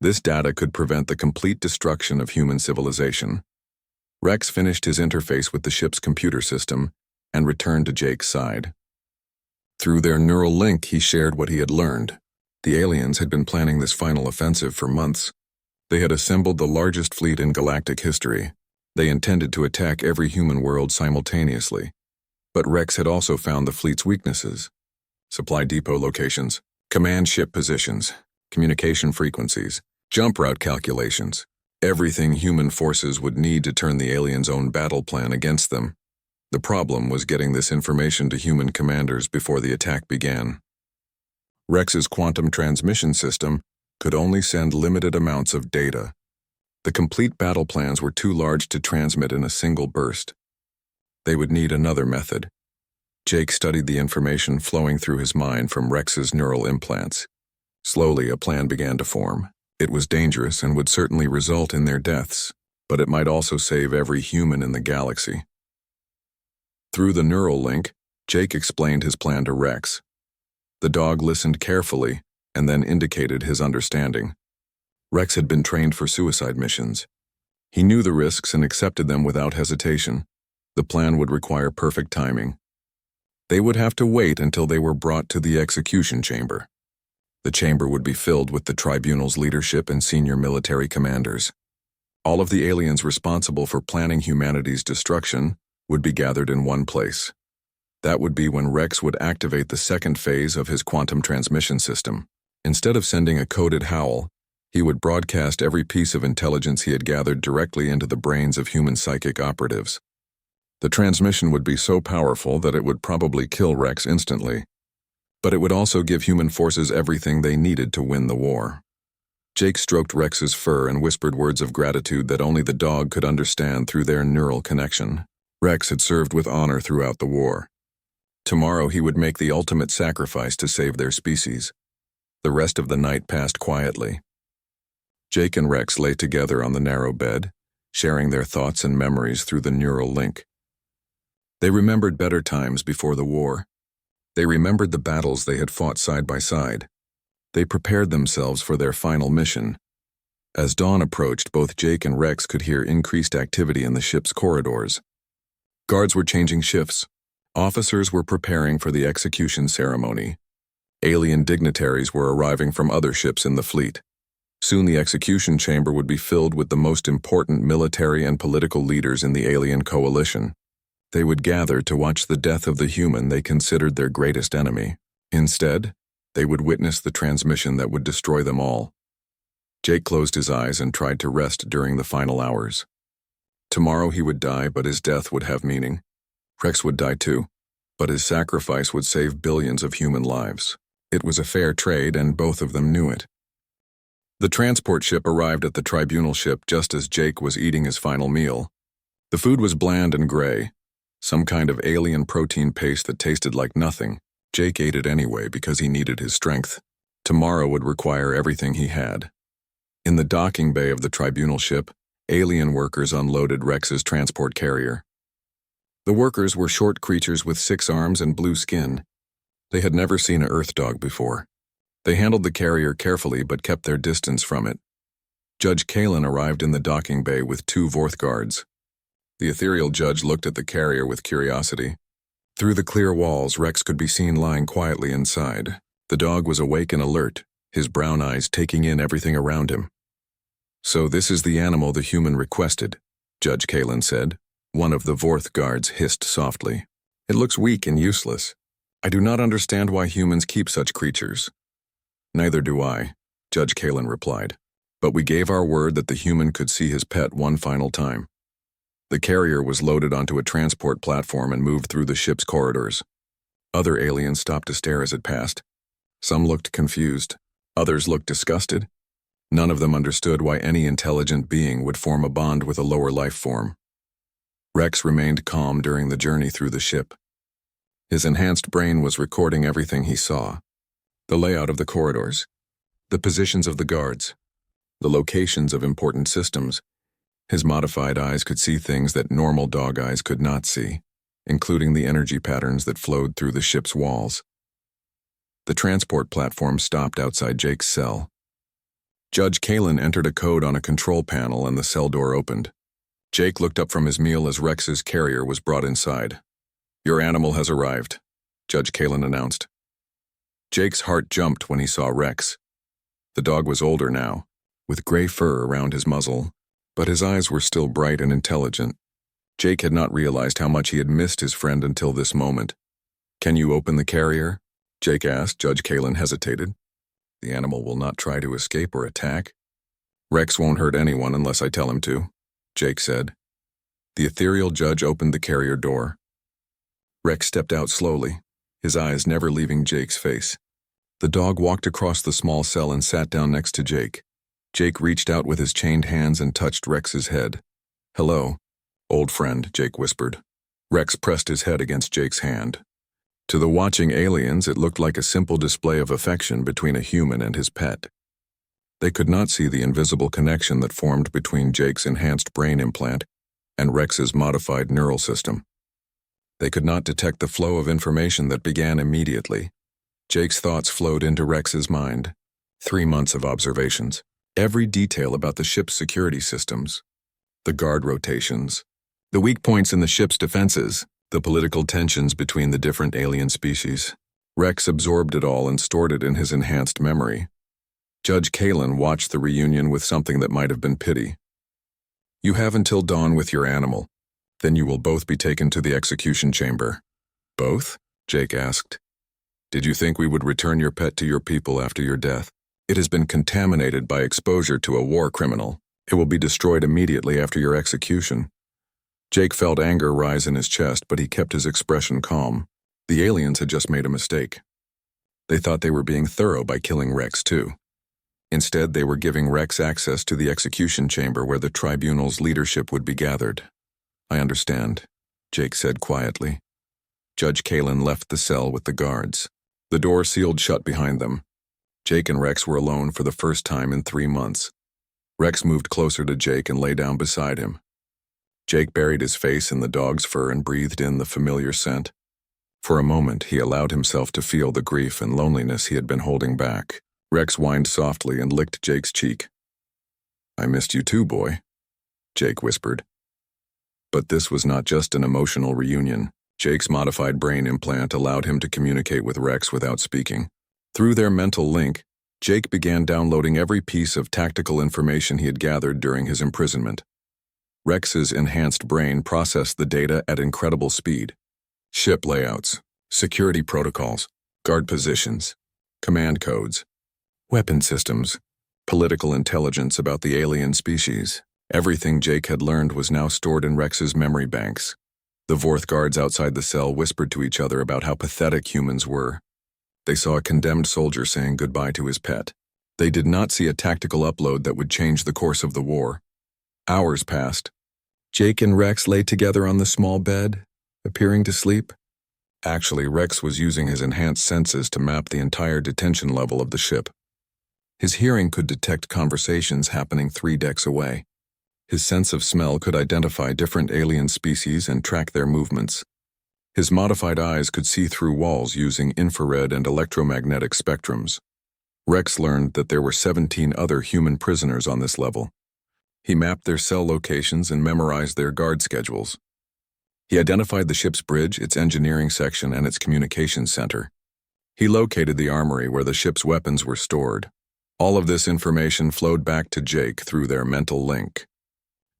Speaker 1: This data could prevent the complete destruction of human civilization. Rex finished his interface with the ship's computer system and returned to Jake's side. Through their neural link, he shared what he had learned. The aliens had been planning this final offensive for months. They had assembled the largest fleet in galactic history. They intended to attack every human world simultaneously. But Rex had also found the fleet's weaknesses. Supply depot locations, command ship positions, communication frequencies, jump route calculations. Everything human forces would need to turn the aliens' own battle plan against them. The problem was getting this information to human commanders before the attack began. Rex's quantum transmission system could only send limited amounts of data. The complete battle plans were too large to transmit in a single burst. They would need another method. Jake studied the information flowing through his mind from Rex's neural implants. Slowly, a plan began to form. It was dangerous and would certainly result in their deaths, but it might also save every human in the galaxy. Through the neural link, Jake explained his plan to Rex. The dog listened carefully and then indicated his understanding. Rex had been trained for suicide missions. He knew the risks and accepted them without hesitation. The plan would require perfect timing. They would have to wait until they were brought to the execution chamber. The chamber would be filled with the tribunal's leadership and senior military commanders. All of the aliens responsible for planning humanity's destruction would be gathered in one place. That would be when Rex would activate the second phase of his quantum transmission system. Instead of sending a coded howl, he would broadcast every piece of intelligence he had gathered directly into the brains of human psychic operatives. The transmission would be so powerful that it would probably kill Rex instantly, but it would also give human forces everything they needed to win the war. Jake stroked Rex's fur and whispered words of gratitude that only the dog could understand through their neural connection. Rex had served with honor throughout the war. Tomorrow he would make the ultimate sacrifice to save their species. The rest of the night passed quietly. Jake and Rex lay together on the narrow bed, sharing their thoughts and memories through the neural link. They remembered better times before the war. They remembered the battles they had fought side by side. They prepared themselves for their final mission. As dawn approached, both Jake and Rex could hear increased activity in the ship's corridors. Guards were changing shifts. Officers were preparing for the execution ceremony. Alien dignitaries were arriving from other ships in the fleet. Soon the execution chamber would be filled with the most important military and political leaders in the alien coalition. They would gather to watch the death of the human they considered their greatest enemy. Instead, they would witness the transmission that would destroy them all. Jake closed his eyes and tried to rest during the final hours. Tomorrow he would die, but his death would have meaning. Rex would die too, but his sacrifice would save billions of human lives. It was a fair trade, and both of them knew it. The transport ship arrived at the tribunal ship just as Jake was eating his final meal. The food was bland and gray, some kind of alien protein paste that tasted like nothing. Jake ate it anyway because he needed his strength. Tomorrow would require everything he had. In the docking bay of the tribunal ship, alien workers unloaded Rex's transport carrier. The workers were short creatures with 6 arms and blue skin. They had never seen an Earth dog before. They handled the carrier carefully but kept their distance from it. Judge Kalen arrived in the docking bay with 2 Vorth guards. The ethereal judge looked at the carrier with curiosity. Through the clear walls, Rex could be seen lying quietly inside. The dog was awake and alert, his brown eyes taking in everything around him. "So this is the animal the human requested," Judge Kalen said. One of the Vorth guards hissed softly. "It looks weak and useless. I do not understand why humans keep such creatures." "Neither do I," Judge Kalen replied. "But we gave our word that the human could see his pet one final time." The carrier was loaded onto a transport platform and moved through the ship's corridors. Other aliens stopped to stare as it passed. Some looked confused. Others looked disgusted. None of them understood why any intelligent being would form a bond with a lower life form. Rex remained calm during the journey through the ship. His enhanced brain was recording everything he saw. The layout of the corridors, the positions of the guards, the locations of important systems. His modified eyes could see things that normal dog eyes could not see, including the energy patterns that flowed through the ship's walls. The transport platform stopped outside Jake's cell. Judge Kalen entered a code on a control panel and the cell door opened. Jake looked up from his meal as Rex's carrier was brought inside. "Your animal has arrived," Judge Kalen announced. Jake's heart jumped when he saw Rex. The dog was older now, with gray fur around his muzzle, but his eyes were still bright and intelligent. Jake had not realized how much he had missed his friend until this moment. "Can you open the carrier?" Jake asked. Judge Kalen hesitated. "The animal will not try to escape or attack." "Rex won't hurt anyone unless I tell him to," Jake said. The ethereal judge opened the carrier door. Rex stepped out slowly, his eyes never leaving Jake's face. The dog walked across the small cell and sat down next to Jake. Jake reached out with his chained hands and touched Rex's head. "Hello, old friend," Jake whispered. Rex pressed his head against Jake's hand. To the watching aliens, it looked like a simple display of affection between a human and his pet. They could not see the invisible connection that formed between Jake's enhanced brain implant and Rex's modified neural system. They could not detect the flow of information that began immediately. Jake's thoughts flowed into Rex's mind. 3 months of observations. Every detail about the ship's security systems, the guard rotations, the weak points in the ship's defenses, the political tensions between the different alien species. Rex absorbed it all and stored it in his enhanced memory. Judge Kalen watched the reunion with something that might have been pity. "You have until dawn with your animal. Then you will both be taken to the execution chamber." Both? Jake asked. Did you think we would return your pet to your people after your death? It has been contaminated by exposure to a war criminal. It will be destroyed immediately after your execution. Jake felt anger rise in his chest, but he kept his expression calm. The aliens had just made a mistake. They thought they were being thorough by killing Rex, too. Instead, they were giving Rex access to the execution chamber where the tribunal's leadership would be gathered. I understand, Jake said quietly. Judge Kalin left the cell with the guards. The door sealed shut behind them. Jake and Rex were alone for the first time in 3 months. Rex moved closer to Jake and lay down beside him. Jake buried his face in the dog's fur and breathed in the familiar scent. For a moment, he allowed himself to feel the grief and loneliness he had been holding back. Rex whined softly and licked Jake's cheek. I missed you too, boy, Jake whispered. But this was not just an emotional reunion. Jake's modified brain implant allowed him to communicate with Rex without speaking. Through their mental link, Jake began downloading every piece of tactical information he had gathered during his imprisonment. Rex's enhanced brain processed the data at incredible speed. Ship layouts, security protocols, guard positions, command codes, weapon systems, political intelligence about the alien species. Everything Jake had learned was now stored in Rex's memory banks. The Vorth guards outside the cell whispered to each other about how pathetic humans were. They saw a condemned soldier saying goodbye to his pet. They did not see a tactical upload that would change the course of the war. Hours passed. Jake and Rex lay together on the small bed, appearing to sleep. Actually, Rex was using his enhanced senses to map the entire detention level of the ship. His hearing could detect conversations happening 3 decks away. His sense of smell could identify different alien species and track their movements. His modified eyes could see through walls using infrared and electromagnetic spectrums. Rex learned that there were 17 other human prisoners on this level. He mapped their cell locations and memorized their guard schedules. He identified the ship's bridge, its engineering section, and its communications center. He located the armory where the ship's weapons were stored. All of this information flowed back to Jake through their mental link.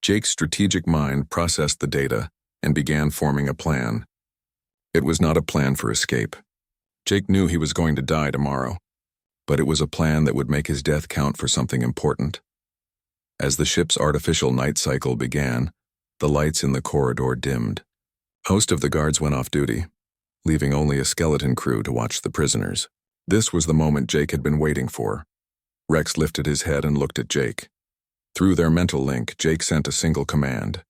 Speaker 1: Jake's strategic mind processed the data and began forming a plan. It was not a plan for escape. Jake knew he was going to die tomorrow, but it was a plan that would make his death count for something important. As the ship's artificial night cycle began, the lights in the corridor dimmed. Most of the guards went off duty, leaving only a skeleton crew to watch the prisoners. This was the moment Jake had been waiting for. Rex lifted his head and looked at Jake. Through their mental link, Jake sent a single command.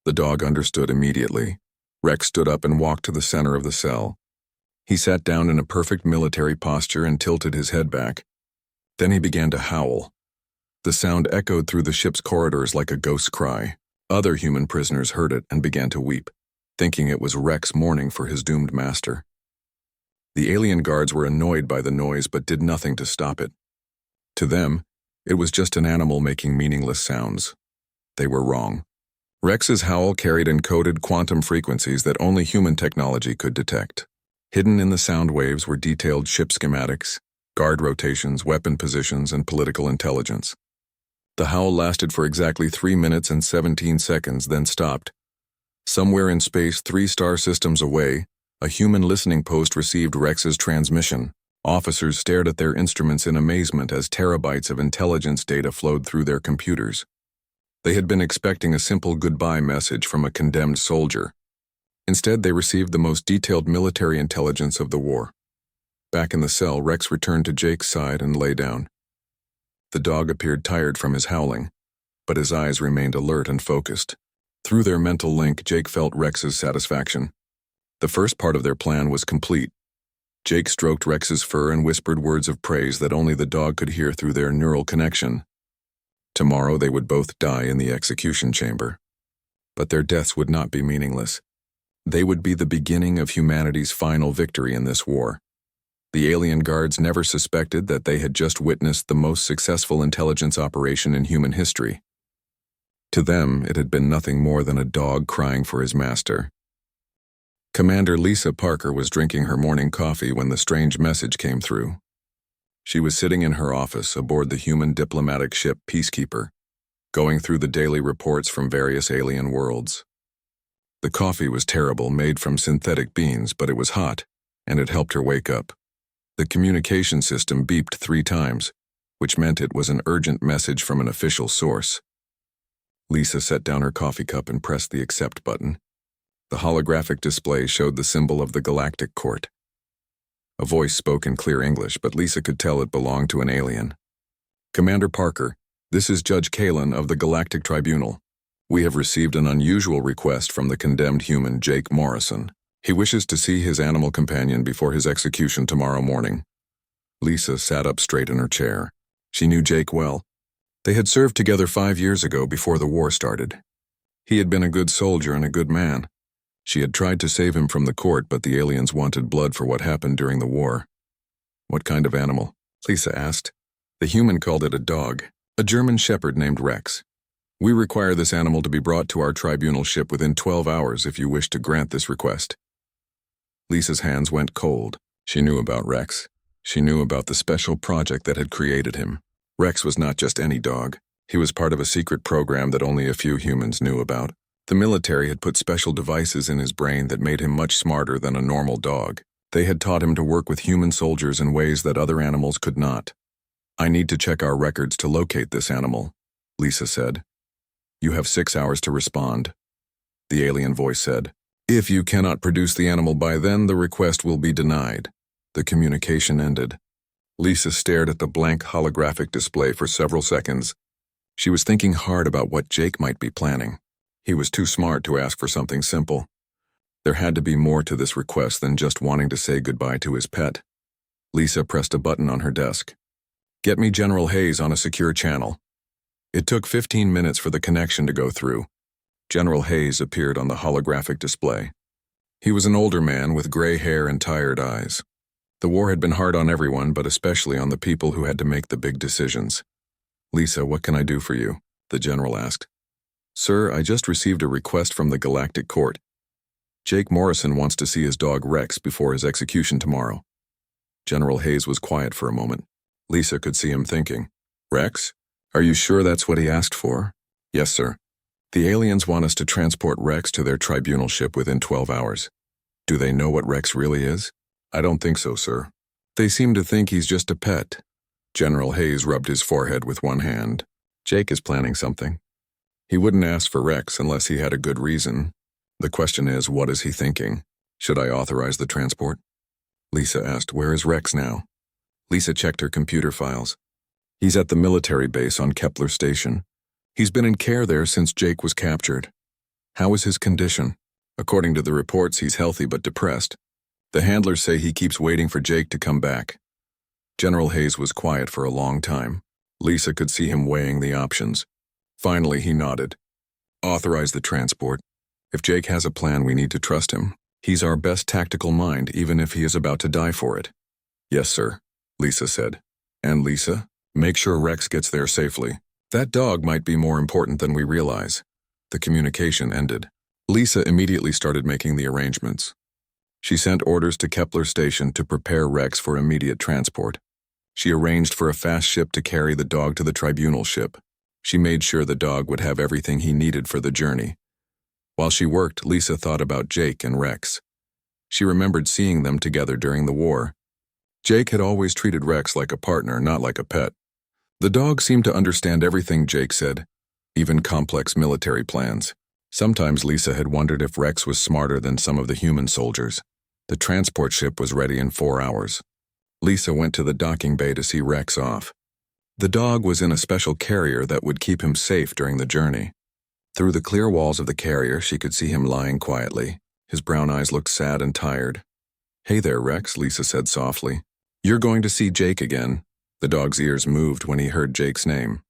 Speaker 1: The dog understood immediately. Rex stood up and walked to the center of the cell. He sat down in a perfect military posture and tilted his head back. Then he began to howl. The sound echoed through the ship's corridors like a ghost cry. Other human prisoners heard it and began to weep, thinking it was Rex mourning for his doomed master. The alien guards were annoyed by the noise but did nothing to stop it. To them, it was just an animal making meaningless sounds. They were wrong. Rex's howl carried encoded quantum frequencies that only human technology could detect. Hidden in the sound waves were detailed ship schematics, guard rotations, weapon positions, and political intelligence. The howl lasted for exactly 3 minutes and 17 seconds, then stopped. Somewhere in space 3 star systems away, a human listening post received Rex's transmission. Officers stared at their instruments in amazement as terabytes of intelligence data flowed through their computers. They had been expecting a simple goodbye message from a condemned soldier. Instead, they received the most detailed military intelligence of the war. Back in the cell, Rex returned to Jake's side and lay down. The dog appeared tired from his howling, but his eyes remained alert and focused. Through their mental link, Jake felt Rex's satisfaction. The first part of their plan was complete. Jake stroked Rex's fur and whispered words of praise that only the dog could hear through their neural connection. Tomorrow they would both die in the execution chamber. But their deaths would not be meaningless. They would be the beginning of humanity's final victory in this war. The alien guards never suspected that they had just witnessed the most successful intelligence operation in human history. To them, it had been nothing more than a dog crying for his master. Commander Lisa Parker was drinking her morning coffee when the strange message came through. She was sitting in her office aboard the human diplomatic ship Peacekeeper, going through the daily reports from various alien worlds. The coffee was terrible, made from synthetic beans, but it was hot, and it helped her wake up. The communication system beeped 3 times, which meant it was an urgent message from an official source. Lisa set down her coffee cup and pressed the accept button. The holographic display showed the symbol of the Galactic Court. A voice spoke in clear English, but Lisa could tell it belonged to an alien. "Commander Parker, this is Judge Kalin of the Galactic Tribunal. We have received an unusual request from the condemned human Jake Morrison. He wishes to see his animal companion before his execution tomorrow morning." Lisa sat up straight in her chair. She knew Jake well. They had served together 5 years ago before the war started. He had been a good soldier and a good man. She had tried to save him from the court, but the aliens wanted blood for what happened during the war. "What kind of animal?" Lisa asked. "The human called it a dog, a German shepherd named Rex. We require this animal to be brought to our tribunal ship within 12 hours if you wish to grant this request." Lisa's hands went cold. She knew about Rex. She knew about the special project that had created him. Rex was not just any dog. He was part of a secret program that only a few humans knew about. The military had put special devices in his brain that made him much smarter than a normal dog. They had taught him to work with human soldiers in ways that other animals could not. "I need to check our records to locate this animal," Lisa said. "You have 6 hours to respond," the alien voice said. "If you cannot produce the animal by then, the request will be denied." The communication ended. Lisa stared at the blank holographic display for several seconds. She was thinking hard about what Jake might be planning. He was too smart to ask for something simple. There had to be more to this request than just wanting to say goodbye to his pet. Lisa pressed a button on her desk. "Get me General Hayes on a secure channel." It took 15 minutes for the connection to go through. General Hayes appeared on the holographic display. He was an older man with gray hair and tired eyes. The war had been hard on everyone, but especially on the people who had to make the big decisions. "Lisa, what can I do for you?" the general asked. "Sir, I just received a request from the Galactic Court. Jake Morrison wants to see his dog Rex before his execution tomorrow." General Hayes was quiet for a moment. Lisa could see him thinking. "Rex? Are you sure that's what he asked for?" "Yes, sir. The aliens want us to transport Rex to their tribunal ship within 12 hours. Do they know what Rex really is?" "I don't think so, sir. They seem to think he's just a pet." General Hayes rubbed his forehead with one hand. "Jake is planning something. He wouldn't ask for Rex unless he had a good reason. The question is, what is he thinking? Should I authorize the transport?" Lisa asked, "Where is Rex now?" Lisa checked her computer files. "He's at the military base on Kepler Station. He's been in care there since Jake was captured." "How is his condition?" "According to the reports, he's healthy but depressed. The handlers say he keeps waiting for Jake to come back." General Hayes was quiet for a long time. Lisa could see him weighing the options. Finally, he nodded. "Authorize the transport. If Jake has a plan, we need to trust him. He's our best tactical mind, even if he is about to die for it." "Yes, sir," Lisa said. "And Lisa, make sure Rex gets there safely. That dog might be more important than we realize." The communication ended. Lisa immediately started making the arrangements. She sent orders to Kepler Station to prepare Rex for immediate transport. She arranged for a fast ship to carry the dog to the tribunal ship. She made sure the dog would have everything he needed for the journey. While she worked, Lisa thought about Jake and Rex. She remembered seeing them together during the war. Jake had always treated Rex like a partner, not like a pet. The dog seemed to understand everything Jake said, even complex military plans. Sometimes Lisa had wondered if Rex was smarter than some of the human soldiers. The transport ship was ready in 4 hours. Lisa went to the docking bay to see Rex off. The dog was in a special carrier that would keep him safe during the journey. Through the clear walls of the carrier, she could see him lying quietly. His brown eyes looked sad and tired. "Hey there, Rex," Lisa said softly. "You're going to see Jake again." The dog's ears moved when he heard Jake's name.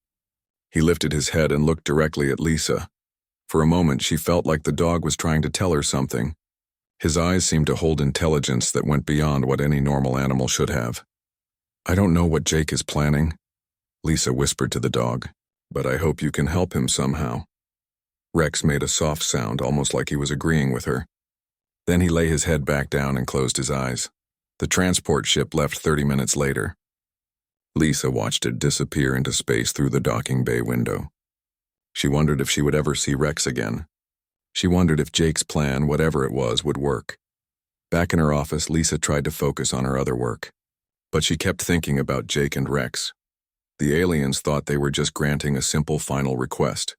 Speaker 1: He lifted his head and looked directly at Lisa. For a moment, she felt like the dog was trying to tell her something. His eyes seemed to hold intelligence that went beyond what any normal animal should have. "I don't know what Jake is planning," Lisa whispered to the dog, "but I hope you can help him somehow." Rex made a soft sound, almost like he was agreeing with her. Then he lay his head back down and closed his eyes. The transport ship left 30 minutes later. Lisa watched it disappear into space through the docking bay window. She wondered if she would ever see Rex again. She wondered if Jake's plan, whatever it was, would work. Back in her office, Lisa tried to focus on her other work. But she kept thinking about Jake and Rex. The aliens thought they were just granting a simple final request.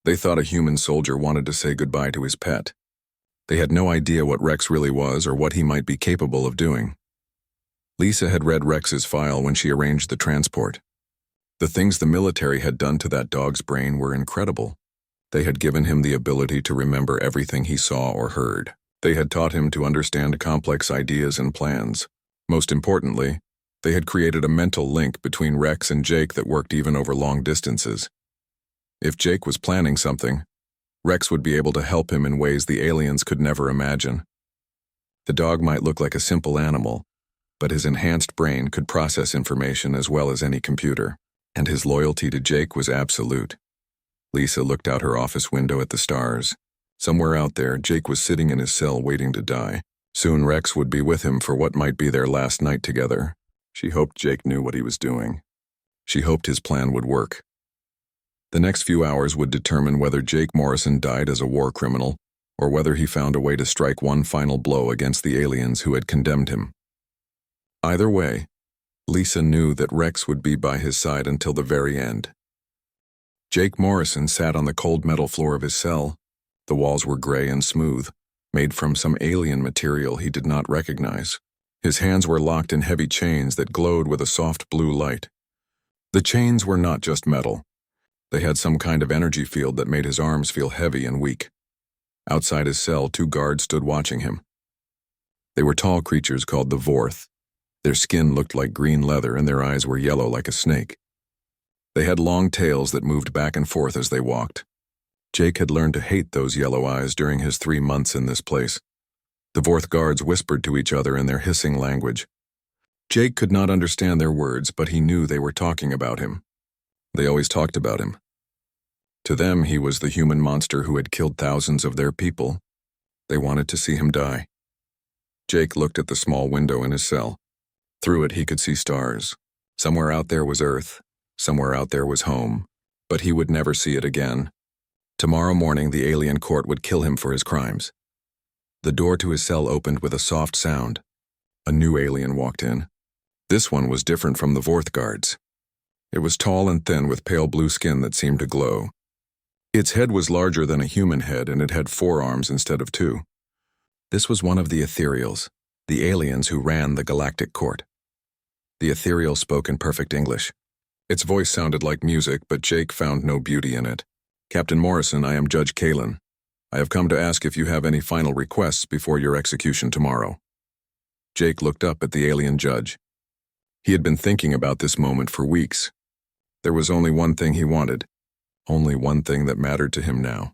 Speaker 1: They thought a human soldier wanted to say goodbye to his pet. They had no idea what Rex really was or what he might be capable of doing. Lisa had read Rex's file when she arranged the transport. The things the military had done to that dog's brain were incredible. They had given him the ability to remember everything he saw or heard. They had taught him to understand complex ideas and plans. Most importantly, they had created a mental link between Rex and Jake that worked even over long distances. If Jake was planning something, Rex would be able to help him in ways the aliens could never imagine. The dog might look like a simple animal, but his enhanced brain could process information as well as any computer, and his loyalty to Jake was absolute. Lisa looked out her office window at the stars. Somewhere out there, Jake was sitting in his cell waiting to die. Soon Rex would be with him for what might be their last night together. She hoped Jake knew what he was doing. She hoped his plan would work. The next few hours would determine whether Jake Morrison died as a war criminal or whether he found a way to strike one final blow against the aliens who had condemned him. Either way, Lisa knew that Rex would be by his side until the very end. Jake Morrison sat on the cold metal floor of his cell. The walls were gray and smooth, made from some alien material he did not recognize. His hands were locked in heavy chains that glowed with a soft blue light. The chains were not just metal. They had some kind of energy field that made his arms feel heavy and weak. Outside his cell, 2 guards stood watching him. They were tall creatures called the Vorth. Their skin looked like green leather and their eyes were yellow like a snake. They had long tails that moved back and forth as they walked. Jake had learned to hate those yellow eyes during his 3 months in this place. The Vorth guards whispered to each other in their hissing language. Jake could not understand their words, but he knew they were talking about him. They always talked about him. To them, he was the human monster who had killed thousands of their people. They wanted to see him die. Jake looked at the small window in his cell. Through it, he could see stars. Somewhere out there was Earth. Somewhere out there was home. But he would never see it again. Tomorrow morning, the alien court would kill him for his crimes. The door to his cell opened with a soft sound. A new alien walked in. This one was different from the Vorth guards. It was tall and thin with pale blue skin that seemed to glow. Its head was larger than a human head and it had 4 arms instead of 2. This was one of the Ethereals, the aliens who ran the galactic court. The Ethereal spoke in perfect English. Its voice sounded like music, but Jake found no beauty in it. Captain Morrison, I am Judge Kalen. I have come to ask if you have any final requests before your execution tomorrow. Jake looked up at the alien judge. He had been thinking about this moment for weeks. There was only one thing he wanted. Only one thing that mattered to him now.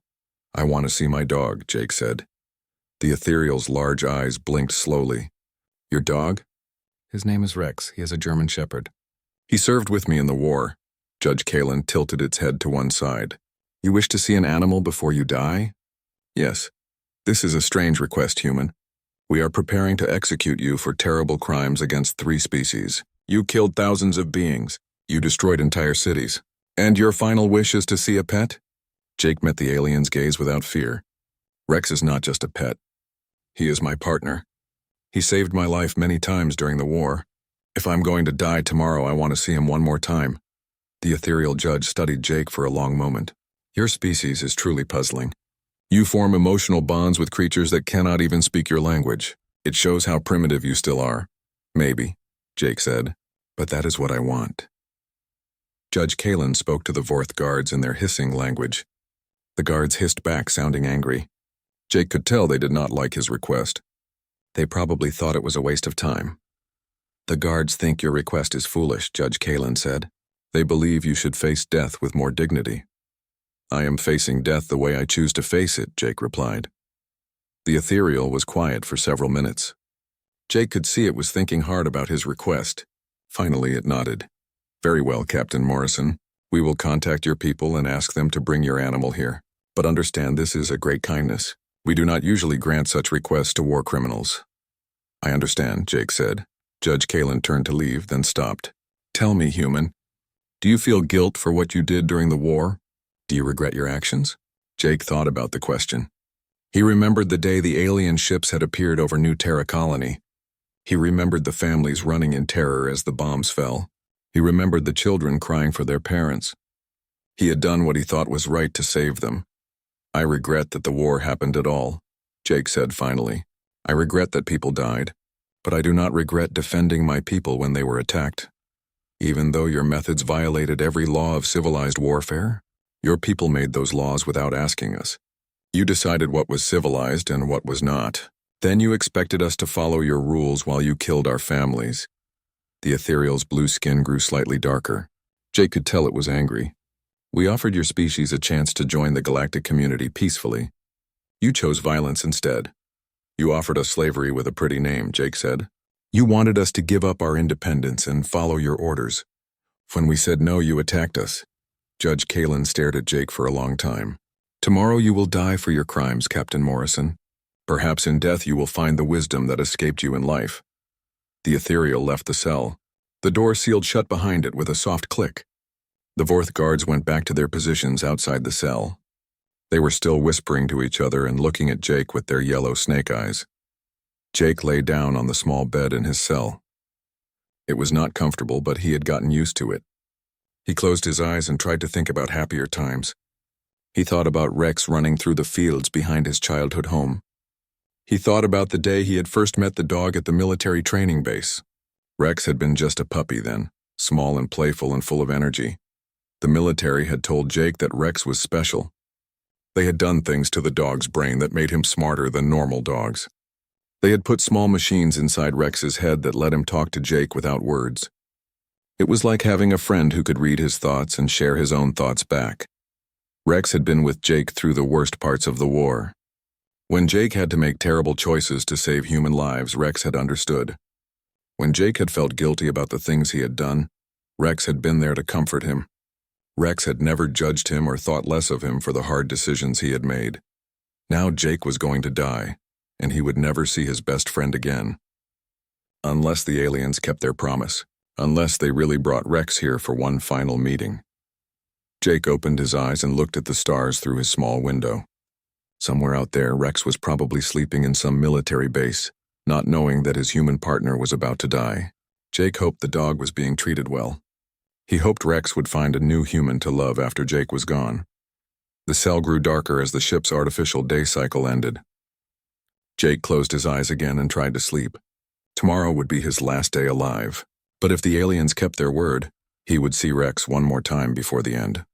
Speaker 1: I want to see my dog, Jake said. The Ethereal's large eyes blinked slowly. Your dog? His name is Rex. He is a German Shepherd. He served with me in the war. Judge Kalen tilted its head to one side. You wish to see an animal before you die? Yes. This is a strange request, human. We are preparing to execute you for terrible crimes against 3 species. You killed thousands of beings. You destroyed entire cities. And your final wish is to see a pet? Jake met the alien's gaze without fear. Rex is not just a pet. He is my partner. He saved my life many times during the war. If I'm going to die tomorrow, I want to see him one more time. The ethereal judge studied Jake for a long moment. Your species is truly puzzling. You form emotional bonds with creatures that cannot even speak your language. It shows how primitive you still are. Maybe, Jake said, but that is what I want. Judge Kalen spoke to the Vorth guards in their hissing language. The guards hissed back, sounding angry. Jake could tell they did not like his request. They probably thought it was a waste of time. The guards think your request is foolish, Judge Kalen said. They believe you should face death with more dignity. I am facing death the way I choose to face it, Jake replied. The ethereal was quiet for several minutes. Jake could see it was thinking hard about his request. Finally, it nodded. Very well, Captain Morrison. We will contact your people and ask them to bring your animal here. But understand this is a great kindness. We do not usually grant such requests to war criminals. I understand, Jake said. Judge Kalen turned to leave, then stopped. Tell me, human, do you feel guilt for what you did during the war? Do you regret your actions? Jake thought about the question. He remembered the day the alien ships had appeared over New Terra Colony. He remembered the families running in terror as the bombs fell. He remembered the children crying for their parents. He had done what he thought was right to save them. "I regret that the war happened at all," Jake said finally. "I regret that people died, but I do not regret defending my people when they were attacked. Even though your methods violated every law of civilized warfare, your people made those laws without asking us. You decided what was civilized and what was not. Then you expected us to follow your rules while you killed our families." The ethereal's blue skin grew slightly darker. Jake could tell it was angry. "We offered your species a chance to join the galactic community peacefully. You chose violence instead. You offered us slavery with a pretty name," Jake said. "You wanted us to give up our independence and follow your orders. When we said no, you attacked us." Judge Kalen stared at Jake for a long time. "Tomorrow you will die for your crimes, Captain Morrison. Perhaps in death you will find the wisdom that escaped you in life." The ethereal left the cell. The door sealed shut behind it with a soft click. The Vorth guards went back to their positions outside the cell. They were still whispering to each other and looking at Jake with their yellow snake eyes. Jake lay down on the small bed in his cell. It was not comfortable, but he had gotten used to it. He closed his eyes and tried to think about happier times. He thought about Rex running through the fields behind his childhood home. He thought about the day he had first met the dog at the military training base. Rex had been just a puppy then, small and playful and full of energy. The military had told Jake that Rex was special. They had done things to the dog's brain that made him smarter than normal dogs. They had put small machines inside Rex's head that let him talk to Jake without words. It was like having a friend who could read his thoughts and share his own thoughts back. Rex had been with Jake through the worst parts of the war. When Jake had to make terrible choices to save human lives, Rex had understood. When Jake had felt guilty about the things he had done, Rex had been there to comfort him. Rex had never judged him or thought less of him for the hard decisions he had made. Now Jake was going to die, and he would never see his best friend again. Unless the aliens kept their promise. Unless they really brought Rex here for one final meeting. Jake opened his eyes and looked at the stars through his small window. Somewhere out there, Rex was probably sleeping in some military base, not knowing that his human partner was about to die. Jake hoped the dog was being treated well. He hoped Rex would find a new human to love after Jake was gone. The cell grew darker as the ship's artificial day cycle ended. Jake closed his eyes again and tried to sleep. Tomorrow would be his last day alive. But if the aliens kept their word, he would see Rex one more time before the end.